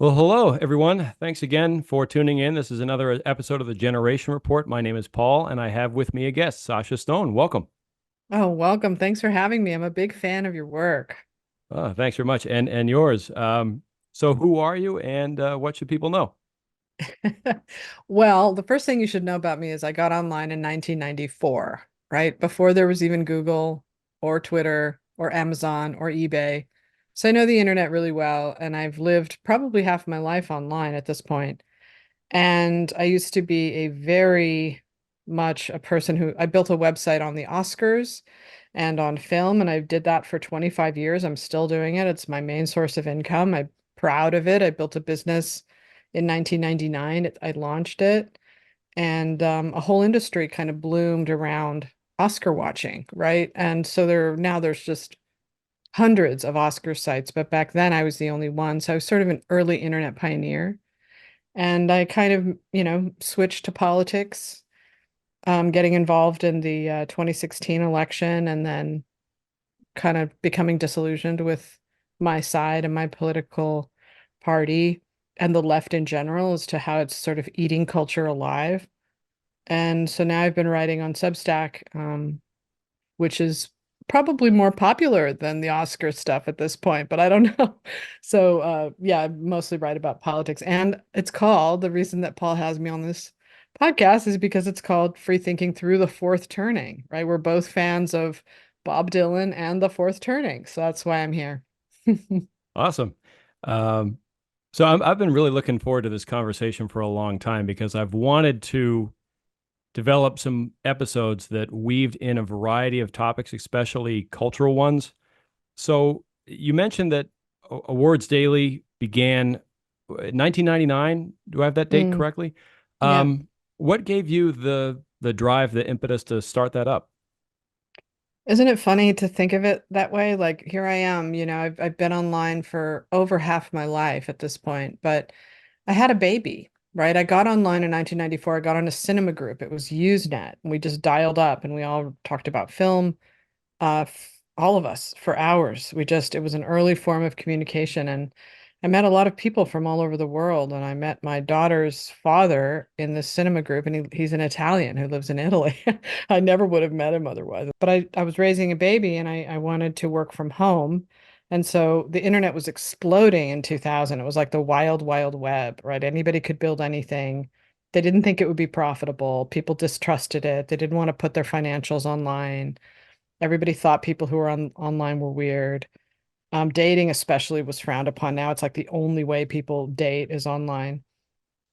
Well, hello, everyone. Thanks again for tuning in. This is another episode of the Generation Report. My name is Paul, and I have with me a guest, Sasha Stone. Welcome. Oh, welcome. Thanks for having me. I'm a big fan of your work. Thanks very much, and yours. So, who are you, and what should people know? Well, the first thing you should know about me is I got online in 1994, right? Before there was even Google or Twitter or Amazon or eBay. So I know the internet really well, and I've lived probably half my life online at this point. And I used to be a very much a person who I built a website on the Oscars and on film, and I did that for 25 years. I'm still doing it. It's my main source of income. I'm proud of it. I built a business in 1999. I launched it, and a whole industry kind of bloomed around Oscar watching, right? And so there's just hundreds of Oscar sites, but back then I was the only one. So I was sort of an early internet pioneer. And I kind of, switched to politics, getting involved in the 2016 election and then kind of becoming disillusioned with my side and my political party and the left in general as to how it's sort of eating culture alive. And so now I've been writing on Substack, which is probably more popular than the Oscar stuff at this point, but I don't know. So yeah, I mostly write about politics. And it's called, the reason that Paul has me on this podcast is because it's called Free Thinking Through the Fourth Turning, right? We're both fans of Bob Dylan and the Fourth Turning. So that's why I'm here. Awesome. Um, I've been really looking forward to this conversation for a long time because I've wanted to develop some episodes that weaved in a variety of topics, especially cultural ones. So, you mentioned that Awards Daily began in 1999. Do I have that date Mm, correctly? yeah. What gave you the drive, the impetus to start that up? Isn't it funny to think of it that way? Like here I am, I've been online for over half my life at this point, but I had a baby, right? I got online in 1994. I got on a cinema group. It was Usenet, and we just dialed up and we all talked about film, all of us for hours. It was an early form of communication, and I met a lot of people from all over the world. And I met my daughter's father in this cinema group, and he's an Italian who lives in Italy. I never would have met him otherwise. But I was raising a baby, and I wanted to work from home. And so the internet was exploding in 2000. It was like the wild, wild web, right? Anybody could build anything. They didn't think it would be profitable. People distrusted it. They didn't want to put their financials online. Everybody thought people who were online were weird. Dating especially was frowned upon. Now it's like the only way people date is online.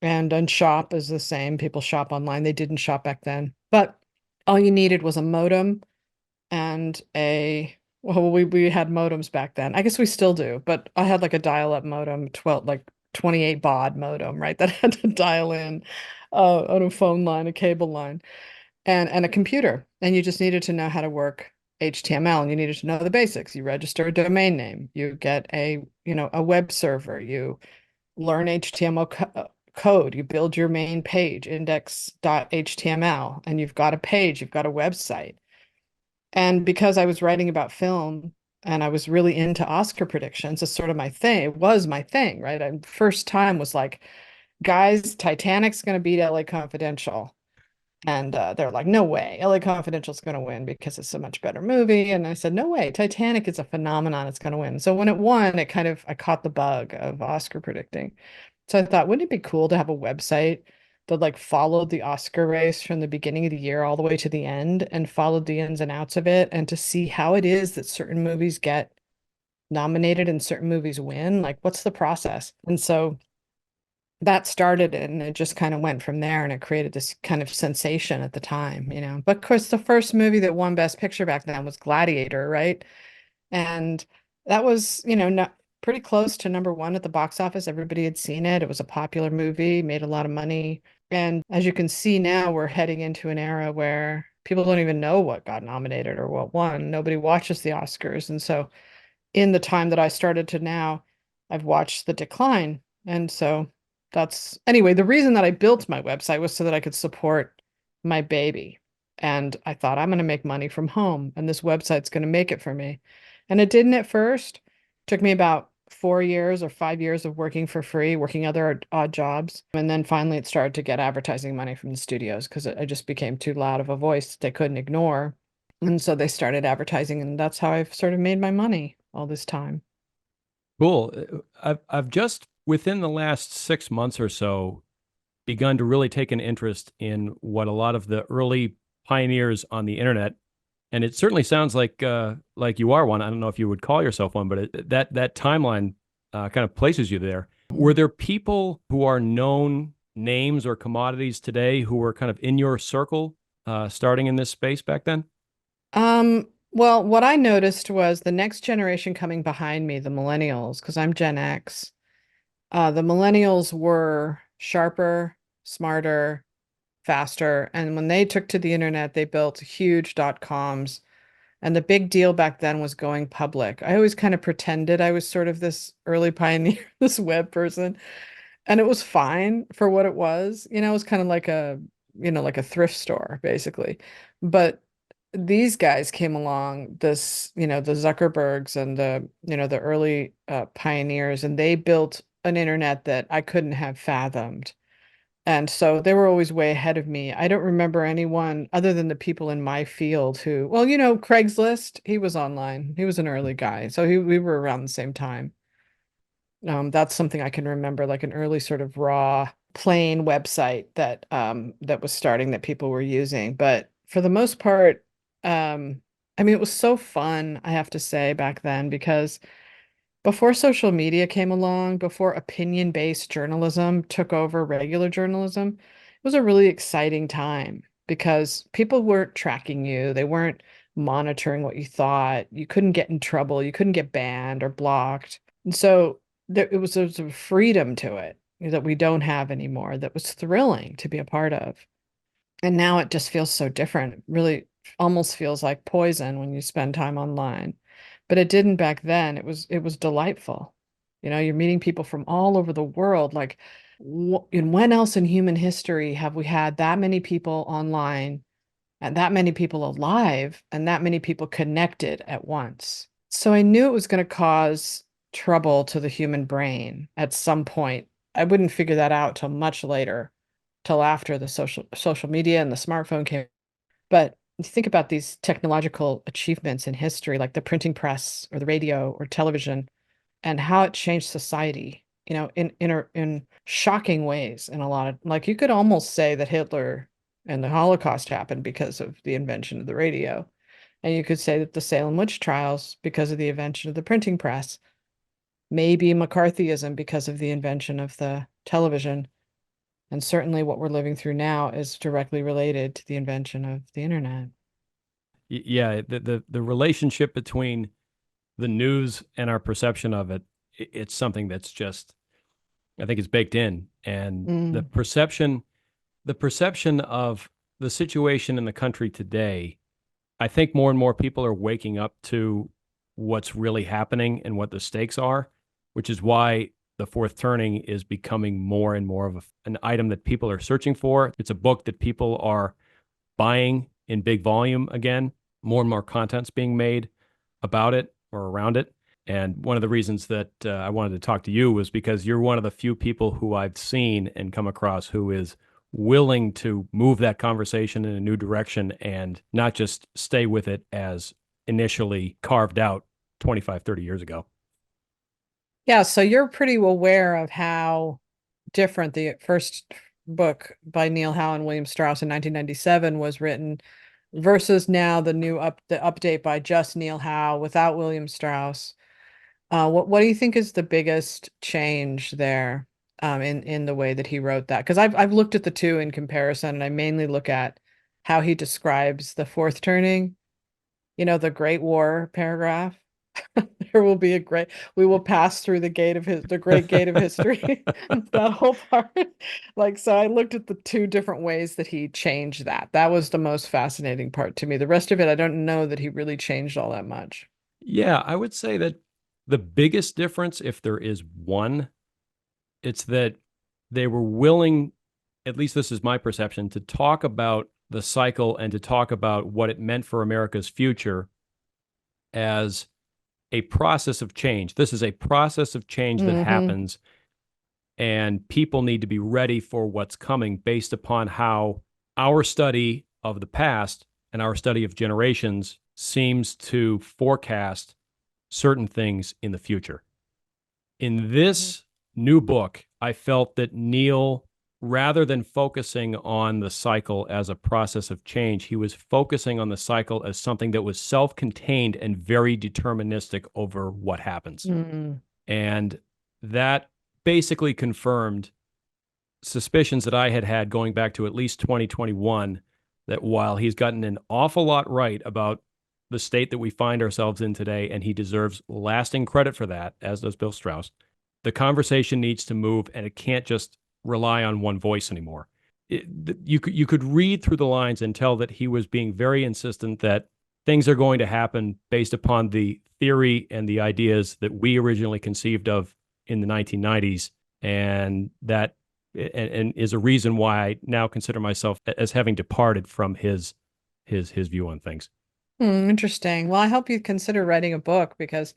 And shop is the same. People shop online. They didn't shop back then. But all you needed was a modem and we had modems back then. I guess we still do, but I had like a dial-up modem, 12 like 28 baud modem, right? That had to dial in on a phone line, a cable line and a computer. And you just needed to know how to work HTML and you needed to know the basics. You register a domain name, you get a web server, you learn HTML code, you build your main page, index.html, and you've got a page, you've got a website. And because I was writing about film and I was really into Oscar predictions, it's sort of my thing. It was my thing, right? First time was like, guys, Titanic's going to beat LA Confidential. And they're like, no way, LA Confidential is going to win because it's a much better movie. And I said, no way, Titanic is a phenomenon. It's going to win. So when it won, I caught the bug of Oscar predicting. So I thought, wouldn't it be cool to have a website that like followed the Oscar race from the beginning of the year all the way to the end and followed the ins and outs of it and to see how it is that certain movies get nominated and certain movies win? Like, what's the process? And so that started it and it just kind of went from there and it created this kind of sensation at the time. But of course, the first movie that won Best Picture back then was Gladiator, right? And that was, not pretty close to number one at the box office. Everybody had seen it. It was a popular movie, made a lot of money. And as you can see now, we're heading into an era where people don't even know what got nominated or what won. Nobody watches the Oscars. And so in the time that I started to now, I've watched the decline. And so that's anyway, the reason that I built my website was so that I could support my baby. And I thought I'm going to make money from home and this website's going to make it for me. And it didn't at first. It took me about 4 years or 5 years of working for free, working other odd jobs. And then finally it started to get advertising money from the studios because I just became too loud of a voice they couldn't ignore. And so they started advertising, and that's how I've sort of made my money all this time. Cool. I've just within the last 6 months or so begun to really take an interest in what a lot of the early pioneers on the internet, and it certainly sounds like you are one. I don't know if you would call yourself one, but that timeline kind of places you there. Were there people who are known names or commodities today who were kind of in your circle starting in this space back then? Well, what I noticed was the next generation coming behind me, the millennials, because I'm Gen X. The millennials were sharper, smarter, faster, and when they took to the internet, they built huge .coms. And the big deal back then was going public. I always kind of pretended I was sort of this early pioneer, this web person, and it was fine for what it was. It was kind of like like a thrift store, basically. But these guys came along, the Zuckerbergs and the early pioneers, and they built an internet that I couldn't have fathomed. And so they were always way ahead of me. I don't remember anyone other than the people in my field who, well, Craigslist, he was online. He was an early guy. So we were around the same time. That's something I can remember, like an early sort of raw, plain website that was starting that people were using. But for the most part, I mean, it was so fun, I have to say, back then, because before social media came along, before opinion-based journalism took over regular journalism, it was a really exciting time because people weren't tracking you. They weren't monitoring what you thought. You couldn't get in trouble. You couldn't get banned or blocked. And so it was a freedom to it that we don't have anymore that was thrilling to be a part of. And now it just feels so different. It really almost feels like poison when you spend time online. But it didn't back then. It was delightful. You're meeting people from all over the world. Like, in when else in human history have we had that many people online and that many people alive and that many people connected at once? So I knew it was going to cause trouble to the human brain at some point. I wouldn't figure that out till much later, till after the social media and the smartphone came. But you think about these technological achievements in history, like the printing press or the radio or television, and how it changed society, in shocking ways. In a lot of, like, you could almost say that Hitler and the Holocaust happened because of the invention of the radio. And you could say that the Salem witch trials because of the invention of the printing press, maybe McCarthyism because of the invention of the television. And certainly what we're living through now is directly related to the invention of the internet. Yeah, the relationship between the news and our perception of it, it's something that's just, I think it's baked in. And Mm. the perception of the situation in the country today, I think more and more people are waking up to what's really happening and what the stakes are, which is why the fourth turning is becoming more and more of an item that people are searching for. It's a book that people are buying in big volume again. More and more content's being made about it or around it. And one of the reasons that I wanted to talk to you was because you're one of the few people who I've seen and come across who is willing to move that conversation in a new direction and not just stay with it as initially carved out 25, 30 years ago. Yeah, so you're pretty aware of how different the first book by Neil Howe and William Strauss in 1997 was written versus now the update by just Neil Howe without William Strauss. What do you think is the biggest change there, in the way that he wrote that? Because I've looked at the two in comparison, and I mainly look at how he describes the fourth turning, the Great War paragraph. There will be a great, we will pass through the great gate of history. That whole part. Like, so I looked at the two different ways that he changed that. That was the most fascinating part to me. The rest of it, I don't know that he really changed all that much. Yeah, I would say that the biggest difference, if there is one, it's that they were willing, at least this is my perception, to talk about the cycle and to talk about what it meant for America's future as a process of change. This is a process of change that Hmm. happens, and people need to be ready for what's coming based upon how our study of the past and our study of generations seems to forecast certain things in the future. In this new book, I felt that Neil, rather than focusing on the cycle as a process of change, he was focusing on the cycle as something that was self contained and very deterministic over what happens. Mm. And that basically confirmed suspicions that I had had going back to at least 2021, that while he's gotten an awful lot right about the state that we find ourselves in today, and he deserves lasting credit for that, as does Bill Strauss, the conversation needs to move, and it can't just rely on one voice anymore. You could read through the lines and tell that he was being very insistent that things are going to happen based upon the theory and the ideas that we originally conceived of in the 1990s, and that and is a reason why I now consider myself as having departed from his view on things. Interesting. Well, I hope you consider writing a book because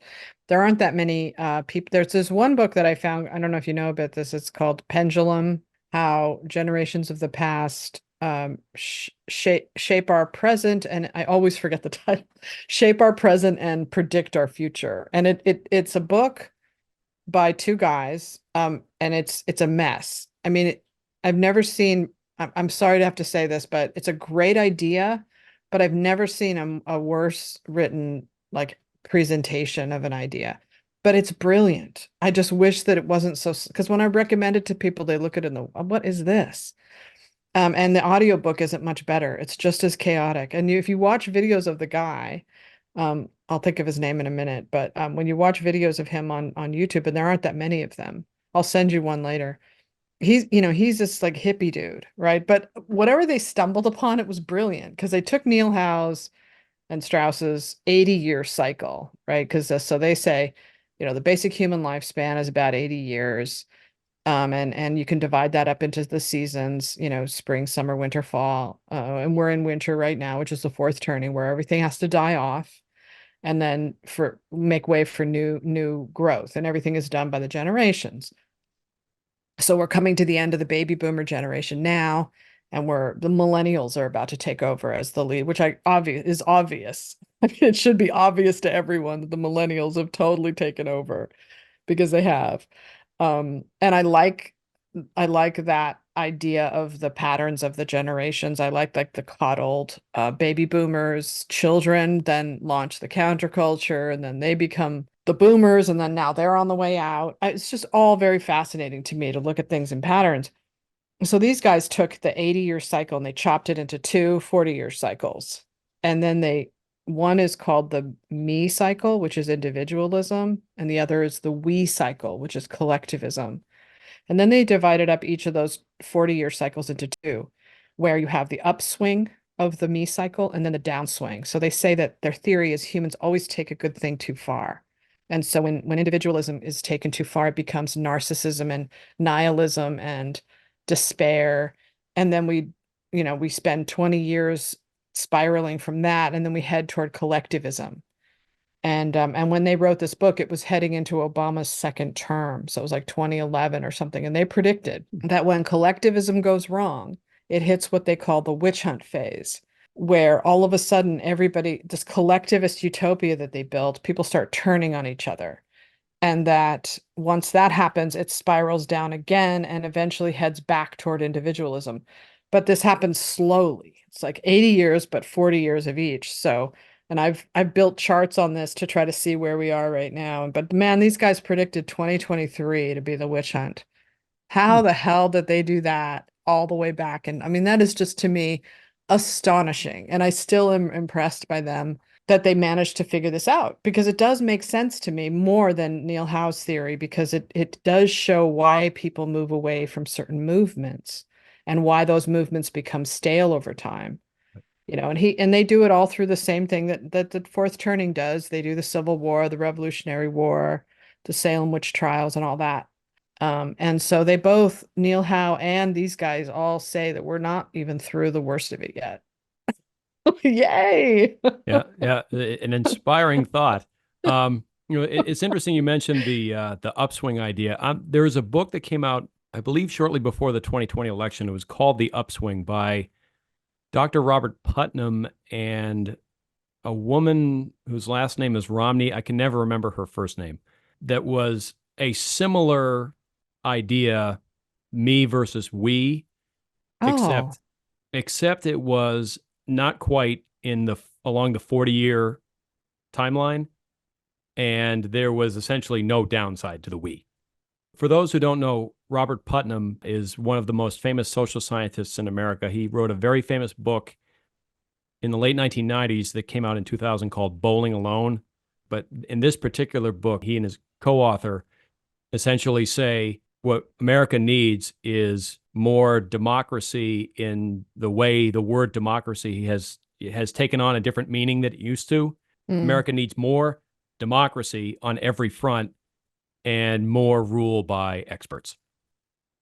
there aren't that many people. There's this one book that I found. I don't know if you know about this. It's called Pendulum: How Generations of the Past shape our present, and I always forget the title. Shape our present and predict our future. And it's a book by two guys, and it's a mess. I mean, I've never seen. I'm sorry to have to say this, but it's a great idea, but I've never seen a worse written like presentation of an idea. But it's brilliant. I just wish that it wasn't so, because when I recommend it to people, they look at it and what is this? And the audiobook isn't much better. It's just as chaotic. And if you watch videos of the guy, I'll think of his name in a minute, but when you watch videos of him on YouTube, and there aren't that many of them, I'll send you one later. He's this like hippie dude, right? But whatever they stumbled upon, it was brilliant because they took Neil Howe's and Strauss's 80-year cycle, right? Because so they say, the basic human lifespan is about 80 years. And you can divide that up into the seasons, spring, summer, winter, fall. And we're in winter right now, which is the fourth turning, where everything has to die off and then for make way for new growth. And everything is done by the generations. So we're coming to the end of the baby boomer generation now, and the millennials are about to take over as the lead, which is obvious. I mean, it should be obvious to everyone that the millennials have totally taken over because they have. And I like that idea of the patterns of the generations. I like the coddled baby boomers, children, then launch the counterculture, and then they become the boomers, and then now they're on the way out. It's just all very fascinating to me to look at things in patterns. So these guys took the 80-year cycle and they chopped it into two 40-year cycles. And then one is called the me cycle, which is individualism, and the other is the we cycle, which is collectivism. And then they divided up each of those 40-year cycles into two, where you have the upswing of the me cycle and then the downswing. So they say that their theory is humans always take a good thing too far. And so when individualism is taken too far, it becomes narcissism and nihilism and despair. And then we spend 20 years spiraling from that, and then we head toward collectivism. And when they wrote this book, it was heading into Obama's second term. So it was like 2011 or something. And they predicted that when collectivism goes wrong, it hits what they call the witch hunt phase, where all of a sudden everybody, this collectivist utopia that they built, people start turning on each other. And that once that happens, it spirals down again and eventually heads back toward individualism. But this happens slowly. It's like 80 years, but 40 years of each. So, and I've built charts on this to try to see where we are right now. But man, these guys predicted 2023 to be the witch hunt. How Hmm. the hell did they do that all the way back? And I mean, that is just to me astonishing. And I still am impressed by them that they managed to figure this out because it does make sense to me more than Neil Howe's theory because it does show why people move away from certain movements and why those movements become stale over time. And they do it all through the same thing that the fourth turning does. They do the Civil War, the Revolutionary War, the Salem witch trials, and all that. And so they both, Neil Howe and these guys, all say that we're not even through the worst of it yet. Yay! Yeah, yeah, an inspiring thought. It's interesting you mentioned the upswing idea. There was a book that came out, I believe, shortly before the 2020 election. It was called The Upswing by Dr. Robert Putnam and a woman whose last name is Romney. I can never remember her first name. That was a similar idea, me versus we, Oh, except it was not quite in the along the 40-year timeline, and there was essentially no downside to the we. For those who don't know, Robert Putnam is one of the most famous social scientists in America. He wrote a very famous book in the late 1990s that came out in 2000 called Bowling Alone. But in this particular book, he and his co-author essentially say what America needs is more democracy in the way the word democracy has taken on a different meaning that it used to. mm. America needs more democracy on every front and more rule by experts.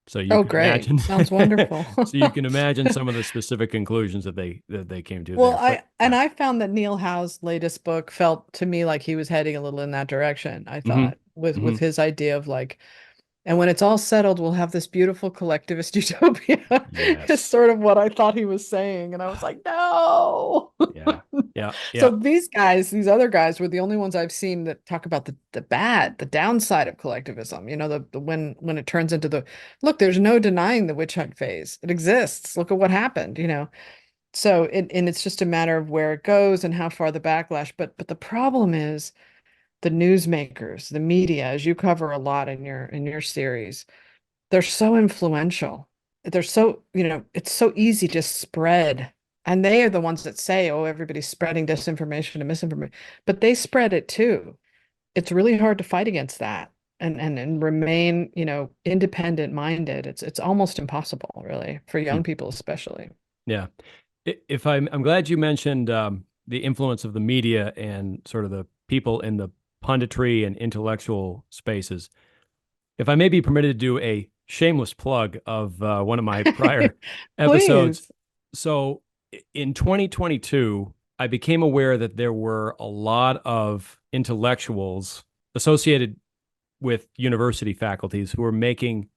So you Oh, can great. imagine Sounds wonderful. so you can imagine some of the specific conclusions that they came to Well, there. But yeah. I found that Neil Howe's latest book felt to me like he was heading a little in that direction. I Mm-hmm. thought with Mm-hmm. his idea of like, and when it's all settled, we'll have this beautiful collectivist utopia. Is Yes. sort of what I thought he was saying, and I was like, no. Yeah. Yeah. So Yeah. these guys, these other guys, were the only ones I've seen that talk about the bad, the downside of collectivism. You know, the when it turns into the look, there's no denying the witch hunt phase. It exists. Look at what happened. You know. So and it's just a matter of where it goes and how far the backlash. But the problem is the newsmakers, the media, as you cover a lot in your series, they're so influential. They're so, you know, it's so easy to spread. And they are the ones that say, oh, everybody's spreading disinformation and misinformation, but they spread it too. It's really hard to fight against that and remain, you know, independent minded. It's almost impossible, really, for Hmm. young people especially. Yeah. If I'm glad you mentioned the influence of the media and sort of the people in the punditry and intellectual spaces. If I may be permitted to do a shameless plug of one of my prior episodes. Please. So in 2022, I became aware that there were a lot of intellectuals associated with university faculties who were making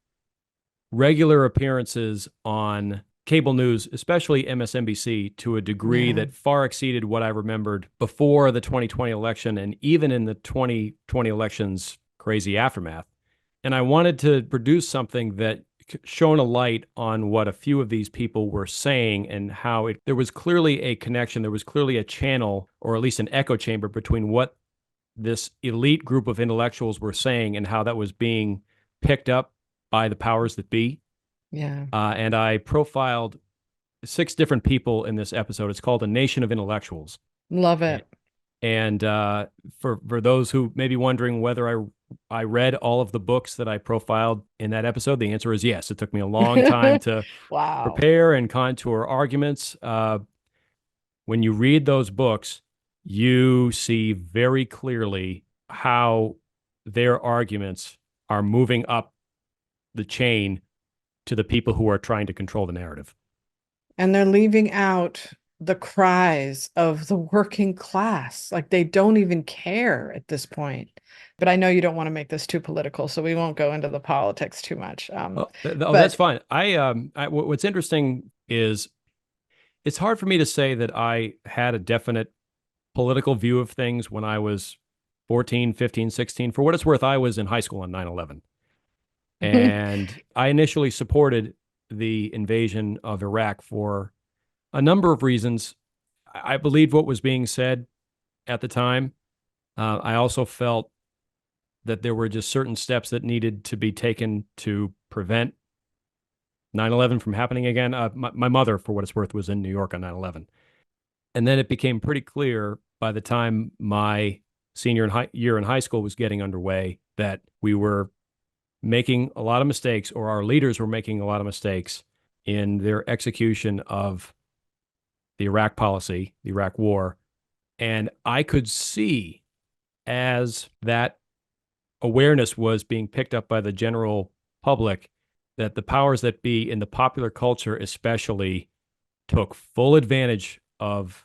regular appearances on cable news, especially MSNBC, to a degree Yeah. that far exceeded what I remembered before the 2020 election and even in the 2020 election's crazy aftermath. And I wanted to produce something that shone a light on what a few of these people were saying and how there was clearly a connection, there was clearly a channel or at least an echo chamber between what this elite group of intellectuals were saying and how that was being picked up by the powers that be. Yeah. And I profiled six different people in this episode. It's called A Nation of Intellectuals. Love And, it. for those who may be wondering whether I read all of the books that I profiled in that episode, the answer is yes. It took me a long time to Wow. prepare and contour arguments. When you read those books, you see very clearly how their arguments are moving up the chain to the people who are trying to control the narrative. And they're leaving out the cries of the working class. Like they don't even care at this point. But I know you don't want to make this too political, so we won't go into the politics too much. That's But fine. What's interesting is it's hard for me to say that I had a definite political view of things when I was 14, 15, 16. For what it's worth, I was in high school on 9/11. And I initially supported the invasion of Iraq for a number of reasons. I believed what was being said at the time. I also felt that there were just certain steps that needed to be taken to prevent 9/11 from happening again. My mother, for what it's worth, was in New York on 9/11. And then it became pretty clear by the time my year in high school was getting underway that we were making a lot of mistakes, or our leaders were making a lot of mistakes in their execution of the Iraq policy, the Iraq war. And I could see as that awareness was being picked up by the general public that the powers that be in the popular culture, especially, took full advantage of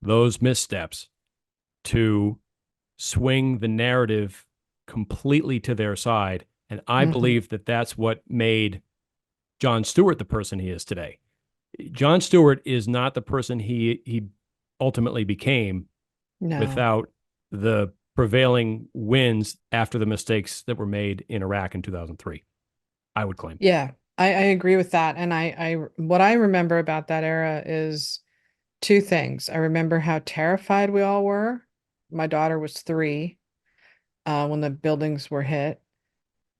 those missteps to swing the narrative completely to their side. And I Hmm. believe that that's what made Jon Stewart the person he is today. Jon Stewart is not the person he ultimately became No. without the prevailing winds after the mistakes that were made in Iraq in 2003. I would claim. Yeah, I agree with that. And what I remember about that era is two things. I remember how terrified we all were. My daughter was 3 when the buildings were hit.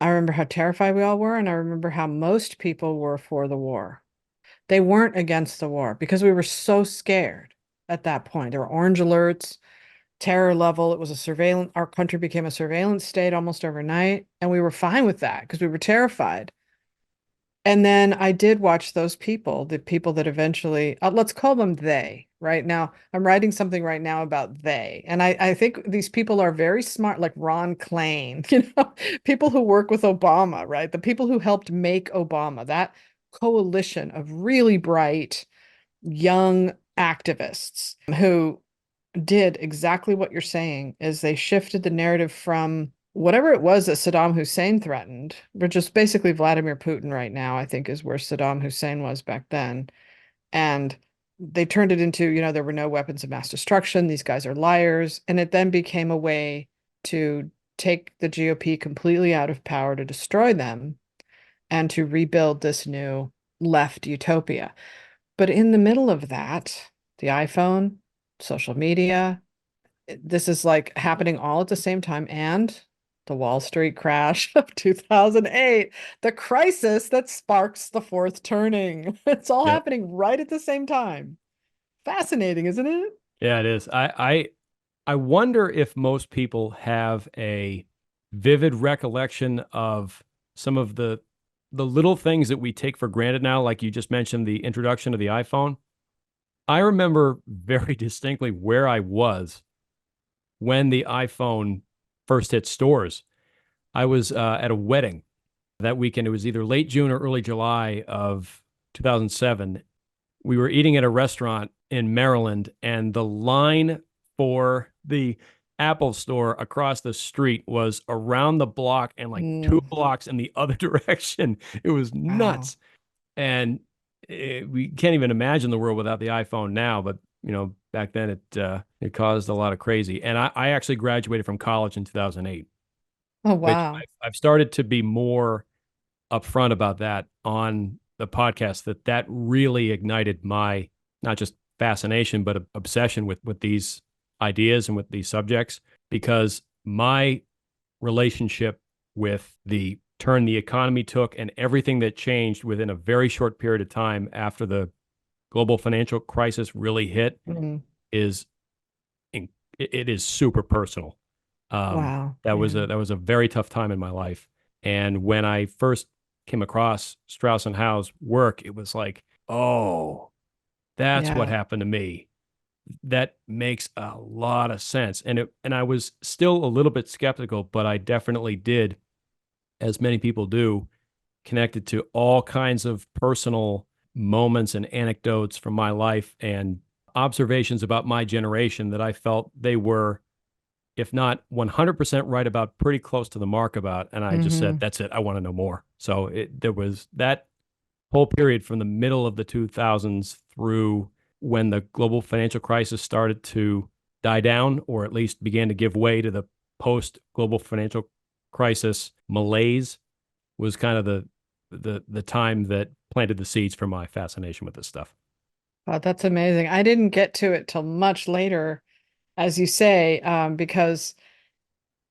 I remember how terrified we all were, and I remember how most people were for the war. They weren't against the war because we were so scared at that point. There were orange alerts, terror level. It was a surveillance, our country became a surveillance state almost overnight, and we were fine with that because we were terrified. And then I did watch those people, the people that eventually, let's call them they, right? Now, I'm writing something right now about they. And I think these people are very smart, like Ron Klain, people who work with Obama, right? The people who helped make Obama, that coalition of really bright, young activists who did exactly what you're saying, is they shifted the narrative from whatever it was that Saddam Hussein threatened, which is basically Vladimir Putin right now, I think is where Saddam Hussein was back then. And they turned it into, there were no weapons of mass destruction. These guys are liars. And it then became a way to take the GOP completely out of power to destroy them and to rebuild this new left utopia. But in the middle of that, the iPhone, social media, this is like happening all at the same time. And the Wall Street crash of 2008, the crisis that sparks the fourth turning. It's all Yep. happening right at the same time. Fascinating, isn't it? Yeah, it is. I wonder if most people have a vivid recollection of some of the little things that we take for granted now, like you just mentioned the introduction of the iPhone. I remember very distinctly where I was when the iPhone first hit stores. I was at a wedding that weekend. It was either late June or early July of 2007. We were eating at a restaurant in Maryland, and the line for the Apple store across the street was around the block and like two Mm, blocks in the other direction. It was wow. nuts. And we can't even imagine the world without the iPhone now, but back then it caused a lot of crazy. And I actually graduated from college in 2008, Oh, which wow. I've started to be more upfront about that on the podcast, that really ignited my not just fascination but obsession with these ideas and with these subjects, because my relationship with the turn the economy took and everything that changed within a very short period of time after the global financial crisis really hit Mm, is it is super personal. wow. That was Yeah. a very tough time in my life. And when I first came across Strauss and Howe's work, it was like, oh, that's what Yeah. happened to me. That makes a lot of sense. And I was still a little bit skeptical, but I definitely did, as many people do, connected to all kinds of personal moments and anecdotes from my life and observations about my generation that I felt they were, if not 100% right about, pretty close to the mark about. And I just said, Hmm. that's it. I want to know more. So there was that whole period from the middle of the 2000s through when the global financial crisis started to die down, or at least began to give way to the post global financial crisis malaise, was kind of the time that planted the seeds for my fascination with this stuff. Wow, that's amazing. I didn't get to it till much later, as you say, because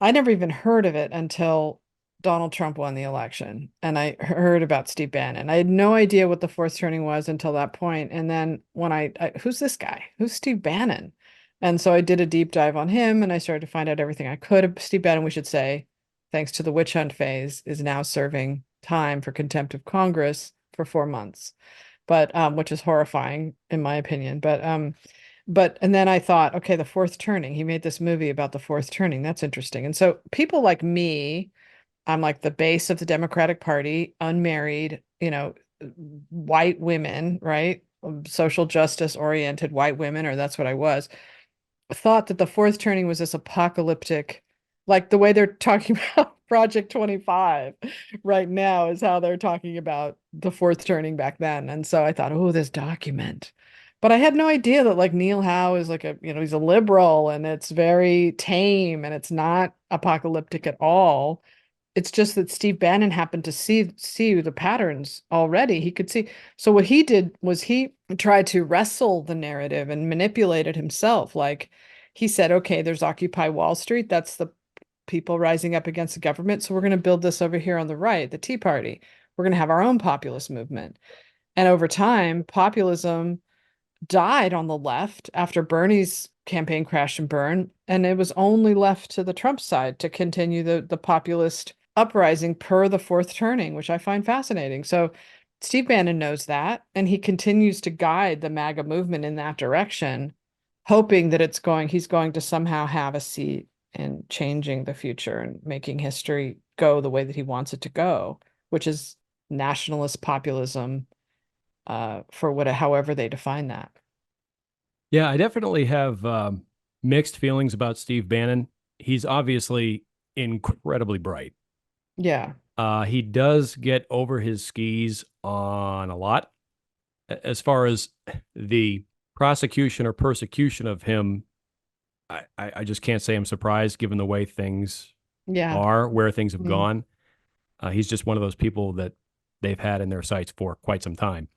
I never even heard of it until Donald Trump won the election. And I heard about Steve Bannon. I had no idea what the fourth turning was until that point. And then when who's this guy? Who's Steve Bannon? And so I did a deep dive on him and I started to find out everything I could. Steve Bannon, we should say, thanks to the witch hunt phase, is now serving time for contempt of Congress for 4 months, but which is horrifying in my opinion. But and then I thought, okay, the fourth turning. He made this movie about the fourth turning. That's interesting. And so people like me, I'm like the base of the Democratic Party, unmarried, white women, right? Social justice oriented white women, or that's what I was. thought that the fourth turning was this apocalyptic, like the way they're talking about Project 25 right now is how they're talking about the fourth turning back then. And so I thought, oh, this document. But I had no idea that like Neil Howe is like a, he's a liberal and it's very tame and it's not apocalyptic at all. It's just that Steve Bannon happened to see the patterns already. He could see. So what he did was he tried to wrestle the narrative and manipulate it himself. Like he said, okay, there's Occupy Wall Street. That's the people rising up against the government. So we're going to build this over here on the right, the Tea Party. We're going to have our own populist movement. And over time, populism died on the left after Bernie's campaign crashed and burned, and it was only left to the Trump side to continue the populist uprising per the fourth turning, which I find fascinating. So Steve Bannon knows that, and he continues to guide the MAGA movement in that direction, hoping that he's going to somehow have a seat in changing the future and making history go the way that he wants it to go, which is nationalist populism, for however they define that. Yeah, I definitely have mixed feelings about Steve Bannon. He's obviously incredibly bright. Yeah. He does get over his skis on a lot. As far as the prosecution or persecution of him, I just can't say I'm surprised given the way things Yeah. are, where things have Mm. gone. He's just one of those people that they've had in their sights for quite some time.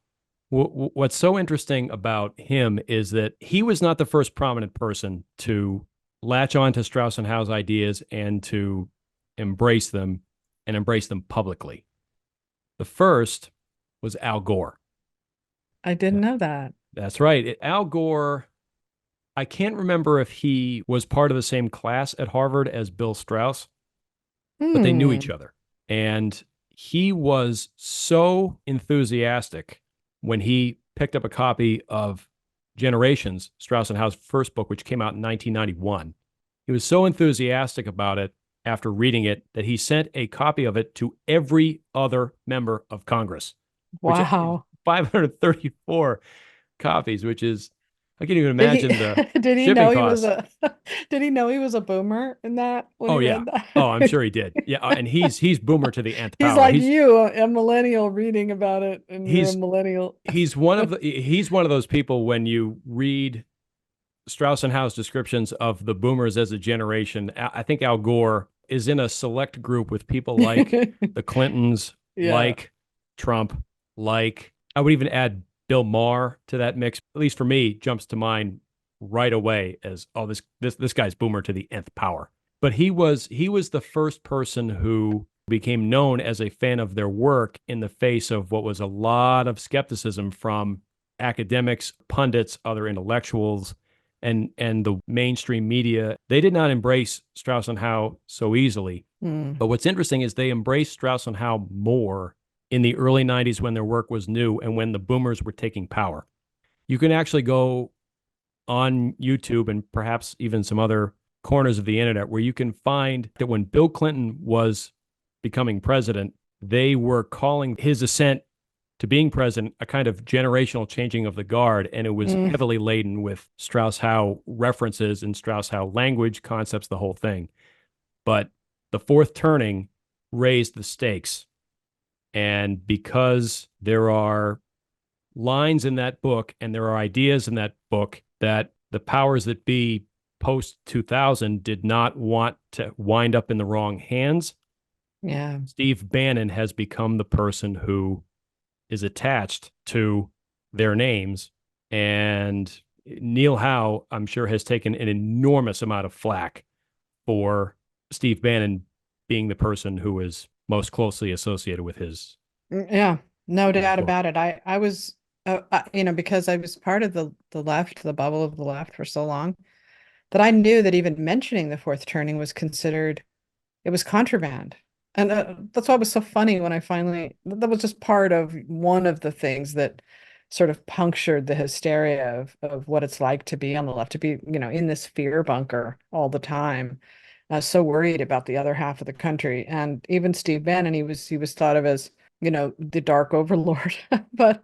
What's so interesting about him is that he was not the first prominent person to latch on to Strauss and Howe's ideas and to embrace them and embrace them publicly. The first was Al Gore. I didn't know that. That's right. Al Gore, I can't remember if he was part of the same class at Harvard as Bill Strauss, but they knew each Hmm. other. And he was so enthusiastic when he picked up a copy of Generations, Strauss and Howe's first book, which came out in 1991. He was so enthusiastic about it after reading it that he sent a copy of it to every other member of Congress, which is Wow. 534 copies, which is, I can't even Did he imagine the did he shipping know he was costs. a did he know he was a boomer in that when Oh he yeah. read Oh, I'm that? sure he did. Yeah, and he's boomer to the nth He's power. like you, a millennial reading about it, and you're a He's millennial. he's one of those people when you read Strauss and Howe's descriptions of the boomers as a generation. I think Al Gore is in a select group with people like the Clintons, Yeah. like Trump, like I would even add Bill Maher to that mix. At least for me, jumps to mind right away as oh this guy's boomer to the nth power. But he was the first person who became known as a fan of their work in the face of what was a lot of skepticism from academics, pundits, other intellectuals, and the mainstream media. They did not embrace Strauss and Howe so easily. Mm. But what's interesting is they embraced Strauss and Howe more in the early 90s when their work was new and when the boomers were taking power. You can actually go on YouTube and perhaps even some other corners of the internet where you can find that when Bill Clinton was becoming president, they were calling his ascent to being president a kind of generational changing of the guard. And it was Mm. heavily laden with Strauss Howe references and Strauss Howe language, concepts, the whole thing. But the fourth turning raised the stakes. And because there are lines in that book and there are ideas in that book that the powers that be post 2000 did not want to wind up in the wrong hands, Yeah. Steve Bannon has become the person who is attached to their names. And Neil Howe, I'm sure, has taken an enormous amount of flack for Steve Bannon being the person who is most closely associated with Yeah, no his doubt book. about it. I was, because I was part of the left, the bubble of the left for so long, that I knew that even mentioning the fourth turning was considered, it was contraband. And that's why it was so funny when I finally, that was just part of one of the things that sort of punctured the hysteria of what it's like to be on the left, to be, in this fear bunker all the time. I was so worried about the other half of the country. And even Steve Bannon, he was thought of as, the dark overlord. But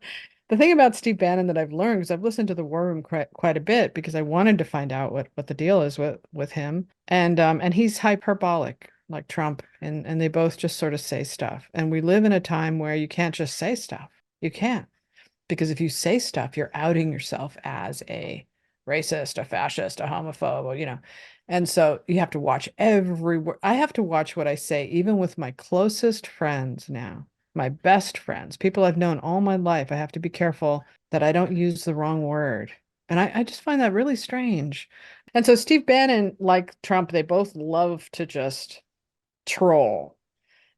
The thing about Steve Bannon that I've learned, because I've listened to the War Room quite a bit because I wanted to find out what the deal is with him. And he's hyperbolic like Trump, and they both just sort of say stuff. And we live in a time where you can't just say stuff. You can't. Because if you say stuff, you're outing yourself as a racist, a fascist, a homophobe, or, And so you have to watch every word. I have to watch what I say, even with my closest friends now, my best friends, people I've known all my life. I have to be careful that I don't use the wrong word. And I just find that really strange. And so Steve Bannon, like Trump, they both love to just troll.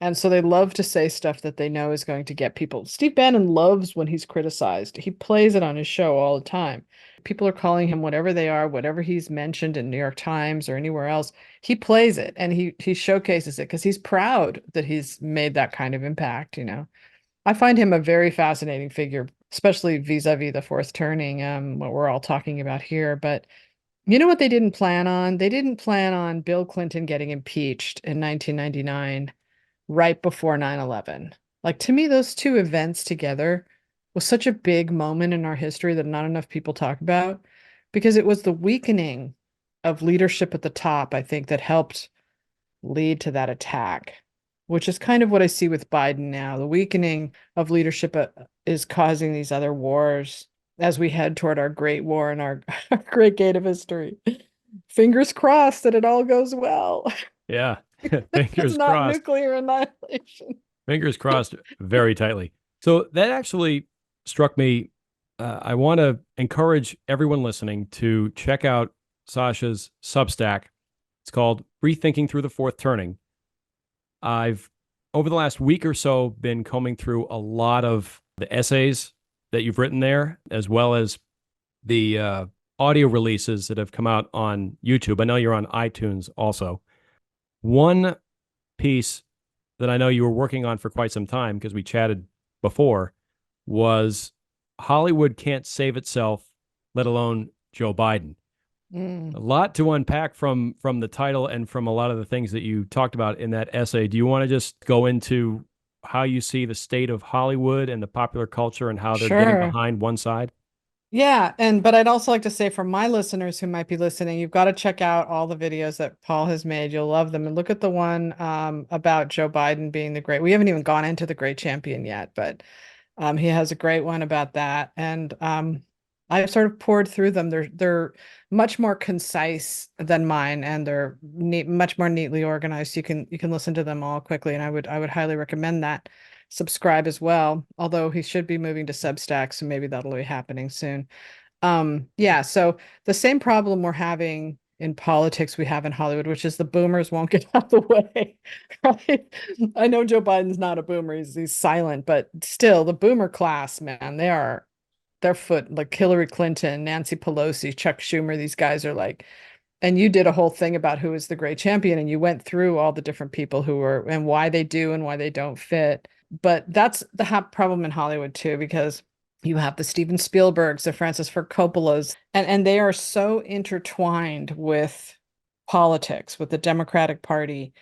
And so they love to say stuff that they know is going to get people. Steve Bannon loves when he's criticized. He plays it on his show all the time. People are calling him whatever they are, whatever he's mentioned in New York Times or anywhere else. He plays it and he showcases it because he's proud that he's made that kind of impact. I find him a very fascinating figure, especially vis-a-vis the fourth turning, what we're all talking about here. But you know what they didn't plan on? They didn't plan on Bill Clinton getting impeached in 1999 right before 9/11. Like to me, those two events together was such a big moment in our history that not enough people talk about because it was the weakening of leadership at the top, I think, that helped lead to that attack, which is kind of what I see with Biden now. The weakening of leadership is causing these other wars as we head toward our great war and our great gate of history. Fingers crossed that it all goes well. Yeah. It's Fingers not crossed. nuclear annihilation. Fingers crossed very tightly. So that actually struck me. I want to encourage everyone listening to check out Sasha's Substack. It's called Rethinking Through the Fourth Turning. I've, over the last week or so, been combing through a lot of the essays that you've written there, as well as the audio releases that have come out on YouTube. I know you're on iTunes also. One piece that I know you were working on for quite some time because we chatted before was Hollywood can't save itself, let alone Joe Biden. A Mm. lot to unpack from the title and from a lot of the things that you talked about in that essay. Do you want to just go into how you see the state of Hollywood and the popular culture and how they're getting Sure. behind one side? Yeah, but I'd also like to say for my listeners who might be listening, you've got to check out all the videos that Paul has made. You'll love them. And look at the one about Joe Biden being the great. We haven't even gone into the great champion yet, but he has a great one about that. And I've sort of poured through them. They're much more concise than mine, and they're much more neatly organized. You can listen to them all quickly, and I would highly recommend that. Subscribe as well, although he should be moving to Substack, so maybe that'll be happening soon. Yeah, so the same problem we're having in politics we have in Hollywood, which is the boomers won't get out of the way, right? I know Joe Biden's not a boomer, he's silent, but still the boomer class, man, they're foot like Hillary Clinton, Nancy Pelosi, Chuck Schumer, these guys are like, and you did a whole thing about who is the great champion, and you went through all the different people who were and why they do and why they don't fit. But that's the problem in Hollywood too, because you have the Steven Spielbergs, the Francis Ford Coppolas, and they are so intertwined with politics, with the Democratic Party,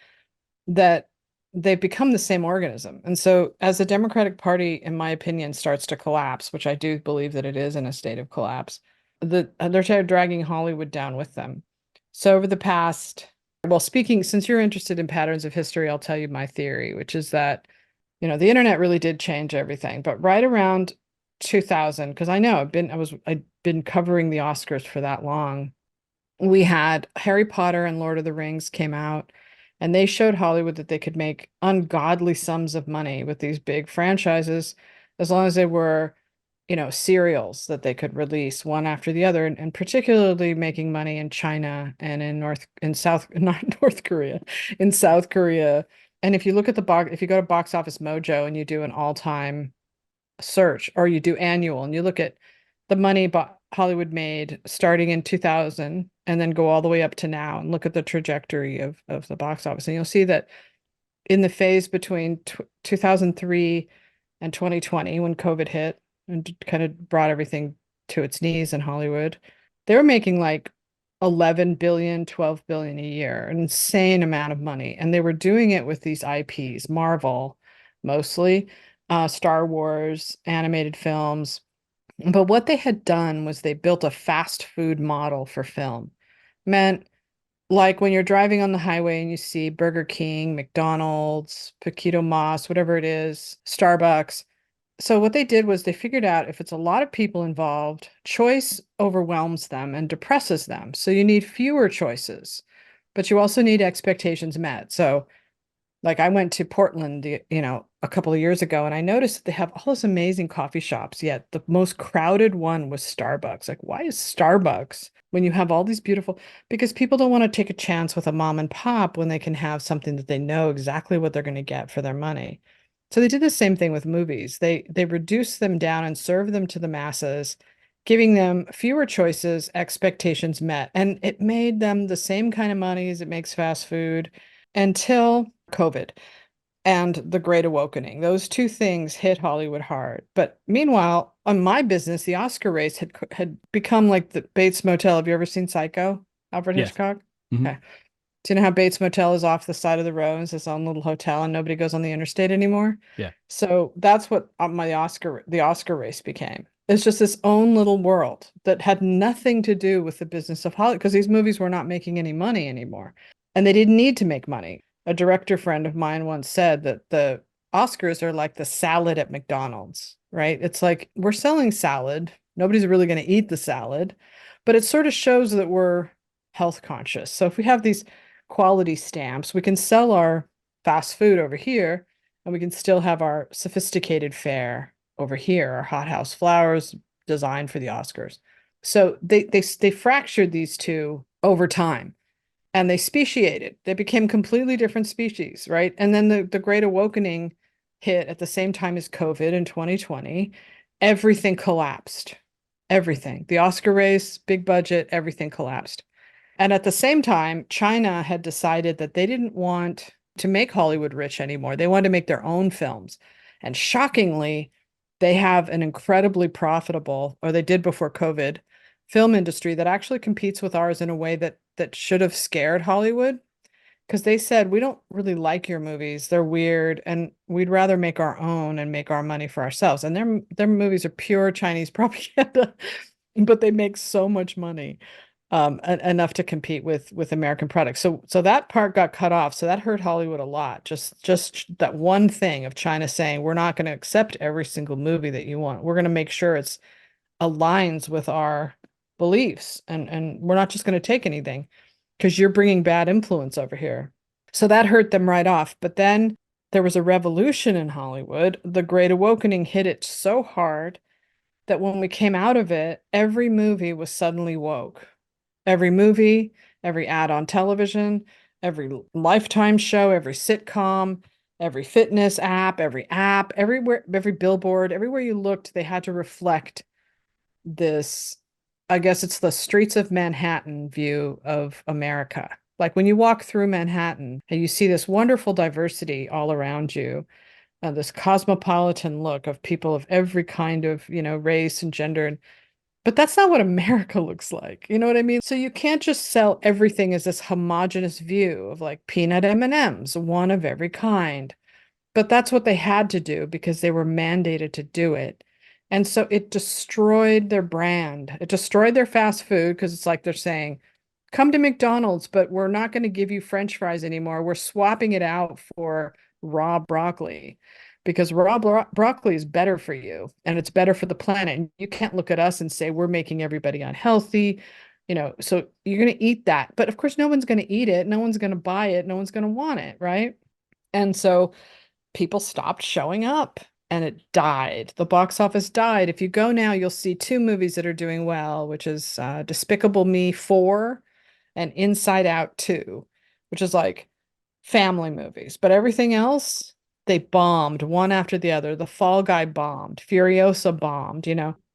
that they've become the same organism. And so as the Democratic Party, in my opinion, starts to collapse, which I do believe that it is in a state of collapse, they're dragging Hollywood down with them. So over the past, well, speaking, since you're interested in patterns of history, I'll tell you my theory, which is that, the internet really did change everything. But right around 2000, because I know I'd been covering the Oscars for that long. We had Harry Potter and Lord of the Rings came out, and they showed Hollywood that they could make ungodly sums of money with these big franchises as long as they were, serials that they could release one after the other, and particularly making money in China and in South, not North Korea, in South Korea. And if you look at if you go to Box Office Mojo and you do an all-time search, or you do annual and you look at the money Hollywood made starting in 2000 and then go all the way up to now and look at the trajectory of the box office, and you'll see that in the phase between 2003 and 2020, when COVID hit and kind of brought everything to its knees in Hollywood, they were making like 11 billion, 12 billion a year, an insane amount of money. And they were doing it with these IPs, Marvel mostly, Star Wars, animated films. But what they had done was they built a fast food model for film. Meant like when you're driving on the highway and you see Burger King, McDonald's, Paquito Mas, whatever it is, Starbucks. So what they did was they figured out if it's a lot of people involved, choice overwhelms them and depresses them. So you need fewer choices, but you also need expectations met. So like I went to Portland, a couple of years ago, and I noticed that they have all those amazing coffee shops, yet the most crowded one was Starbucks. Like, why is Starbucks when you have all these beautiful, because people don't want to take a chance with a mom and pop when they can have something that they know exactly what they're going to get for their money. So they did the same thing with movies. They reduced them down and served them to the masses, giving them fewer choices, expectations met, and it made them the same kind of money as it makes fast food until COVID and the Great Awakening. Those two things hit Hollywood hard. But meanwhile, on my business, the Oscar race had become like the Bates Motel. Have you ever seen Psycho, Alfred Yes. Hitchcock? Hmm. Okay. Do you know how Bates Motel is off the side of the road? It's its own little hotel, and nobody goes on the interstate anymore. Yeah. So that's what the Oscar race became. It's just this own little world that had nothing to do with the business of Hollywood because these movies were not making any money anymore, and they didn't need to make money. A director friend of mine once said that the Oscars are like the salad at McDonald's, right? It's like we're selling salad. Nobody's really going to eat the salad, but it sort of shows that we're health conscious. So if we have these quality stamps. We can sell our fast food over here, and we can still have our sophisticated fare over here, our hothouse flowers designed for the Oscars. So they fractured these two over time and they speciated. They became completely different species, right? And then the Great Awakening hit at the same time as COVID in 2020. Everything collapsed. Everything. The Oscar race, big budget, everything collapsed. And at the same time, China had decided that they didn't want to make Hollywood rich anymore. They wanted to make their own films. And shockingly, they have an incredibly profitable, or they did before COVID, film industry that actually competes with ours in a way that should have scared Hollywood because they said we don't really like your movies. They're weird and we'd rather make our own and make our money for ourselves. And their movies are pure Chinese propaganda, but they make so much money enough to compete with American products. So that part got cut off. So that hurt Hollywood a lot. Just that one thing of China saying we're not going to accept every single movie that you want. We're going to make sure it's aligns with our beliefs and we're not just going to take anything because you're bringing bad influence over here. So that hurt them right off. But then there was a revolution in Hollywood. The Great Awakening hit it so hard that when we came out of it, every movie was suddenly woke. Every movie, every ad on television, every Lifetime show, every sitcom, every fitness app, everywhere, every billboard, everywhere you looked, they had to reflect this. I guess it's the streets of Manhattan view of America. Like when you walk through Manhattan and you see this wonderful diversity all around you, this cosmopolitan look of people of every kind of, race and gender. But that's not what America looks like. You know what I mean? So you can't just sell everything as this homogenous view of like peanut M&Ms, one of every kind. But that's what they had to do because they were mandated to do it. And so it destroyed their brand. It destroyed their fast food because it's like they're saying, come to McDonald's, but we're not going to give you French fries anymore. We're swapping it out for raw broccoli because broccoli is better for you and it's better for the planet. And you can't look at us and say we're making everybody unhealthy. So you're going to eat that. But of course, no one's going to eat it. No one's going to buy it. No one's going to want it. Right. And so people stopped showing up and it died. The box office died. If you go now, you'll see two movies that are doing well, which is Despicable Me 4 and Inside Out 2, which is like family movies. But everything else, they bombed one after the other. The Fall Guy bombed, Furiosa bombed,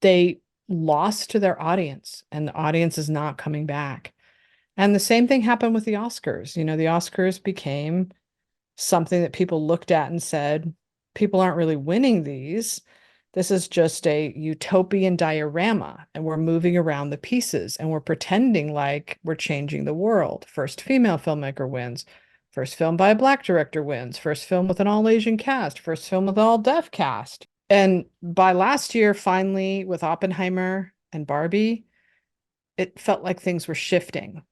they lost to their audience and the audience is not coming back. And the same thing happened with the Oscars. The Oscars became something that people looked at and said, people aren't really winning these. This is just a utopian diorama, and we're moving around the pieces and we're pretending like we're changing the world. First female filmmaker wins. First film by a black director wins. First film with an all Asian cast. First film with an all deaf cast. And by last year, finally, with Oppenheimer and Barbie, it felt like things were shifting,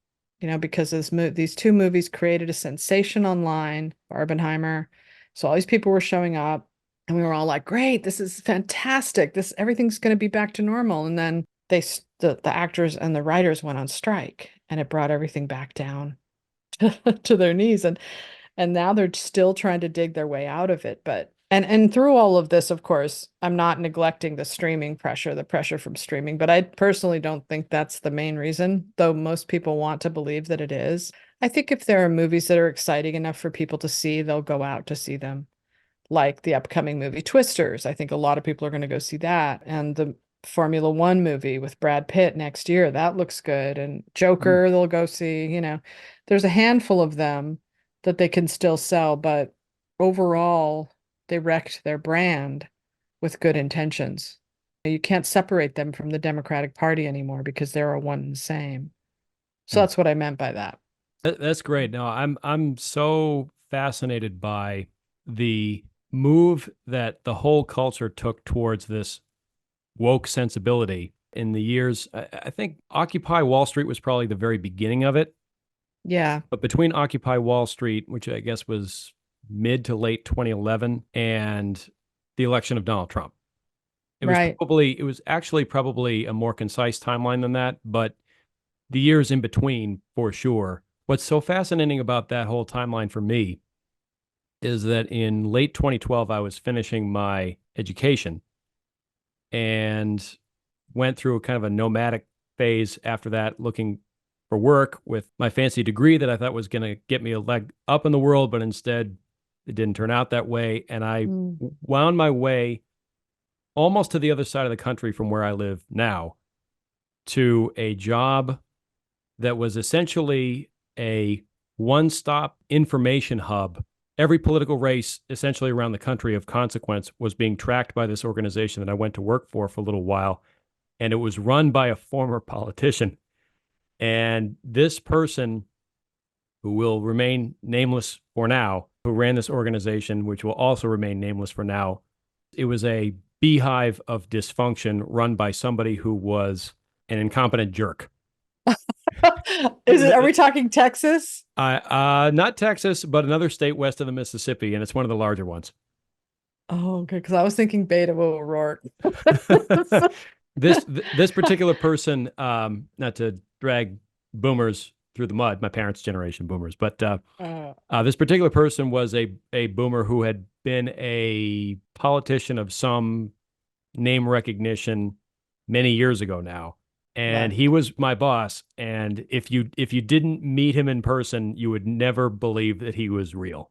because these two movies created a sensation online, Barbenheimer. So all these people were showing up, and we were all like, "Great, this is fantastic. This everything's going to be back to normal." And then the actors and the writers went on strike, and it brought everything back down to their knees. And now they're still trying to dig their way out of it. But and through all of this, of course, I'm not neglecting the streaming pressure, the pressure from streaming, but I personally don't think that's the main reason, though most people want to believe that it is. I think if there are movies that are exciting enough for people to see, they'll go out to see them, like the upcoming movie Twisters. I think a lot of people are going to go see that. And the Formula One movie with Brad Pitt next year, that looks good. And Mm. Joker, they'll go see. There's a handful of them that they can still sell, but overall, they wrecked their brand with good intentions. You can't separate them from the Democratic Party anymore because they're a one and the same. So Mm. that's what I meant by that. That's great. No, I'm so fascinated by the move that the whole culture took towards this woke sensibility in the years. I think Occupy Wall Street was probably the very beginning of it. Yeah, But between Occupy Wall Street, which I guess was mid to late 2011, and the election of Donald Trump, right. it was actually probably a more concise timeline than that, but the years in between for sure. What's so fascinating about that whole timeline for me is that in late 2012, I was finishing my education and went through a kind of a nomadic phase after that, looking for work with my fancy degree that I thought was going to get me a leg up in the world, but instead it didn't turn out that way. And I Mm. wound my way almost to the other side of the country from where I live now to a job that was essentially a one stop information hub. Every political race, essentially around the country of consequence, was being tracked by this organization that I went to work for a little while. And it was run by a former politician. And this person, who will remain nameless for now, who ran this organization, which will also remain nameless for now, it was a beehive of dysfunction run by somebody who was an incompetent jerk. Are we talking Texas? Not Texas, but another state west of the Mississippi, and it's one of the larger ones. Oh, okay. Because I was thinking Beta O'Rourke. This particular person, not to drag boomers through the mud, my parents' generation boomers, but Uh, this particular person was a boomer who had been a politician of some name recognition many years ago now. And right. he was my boss. And if you didn't meet him in person, you would never believe that he was real.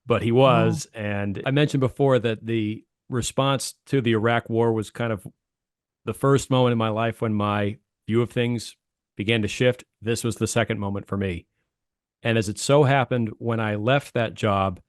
But he Oh, was. And I mentioned before that the response to the Iraq War was kind of the first moment in my life when my view of things began to shift. This was the second moment for me. And as it so happened, when I left that job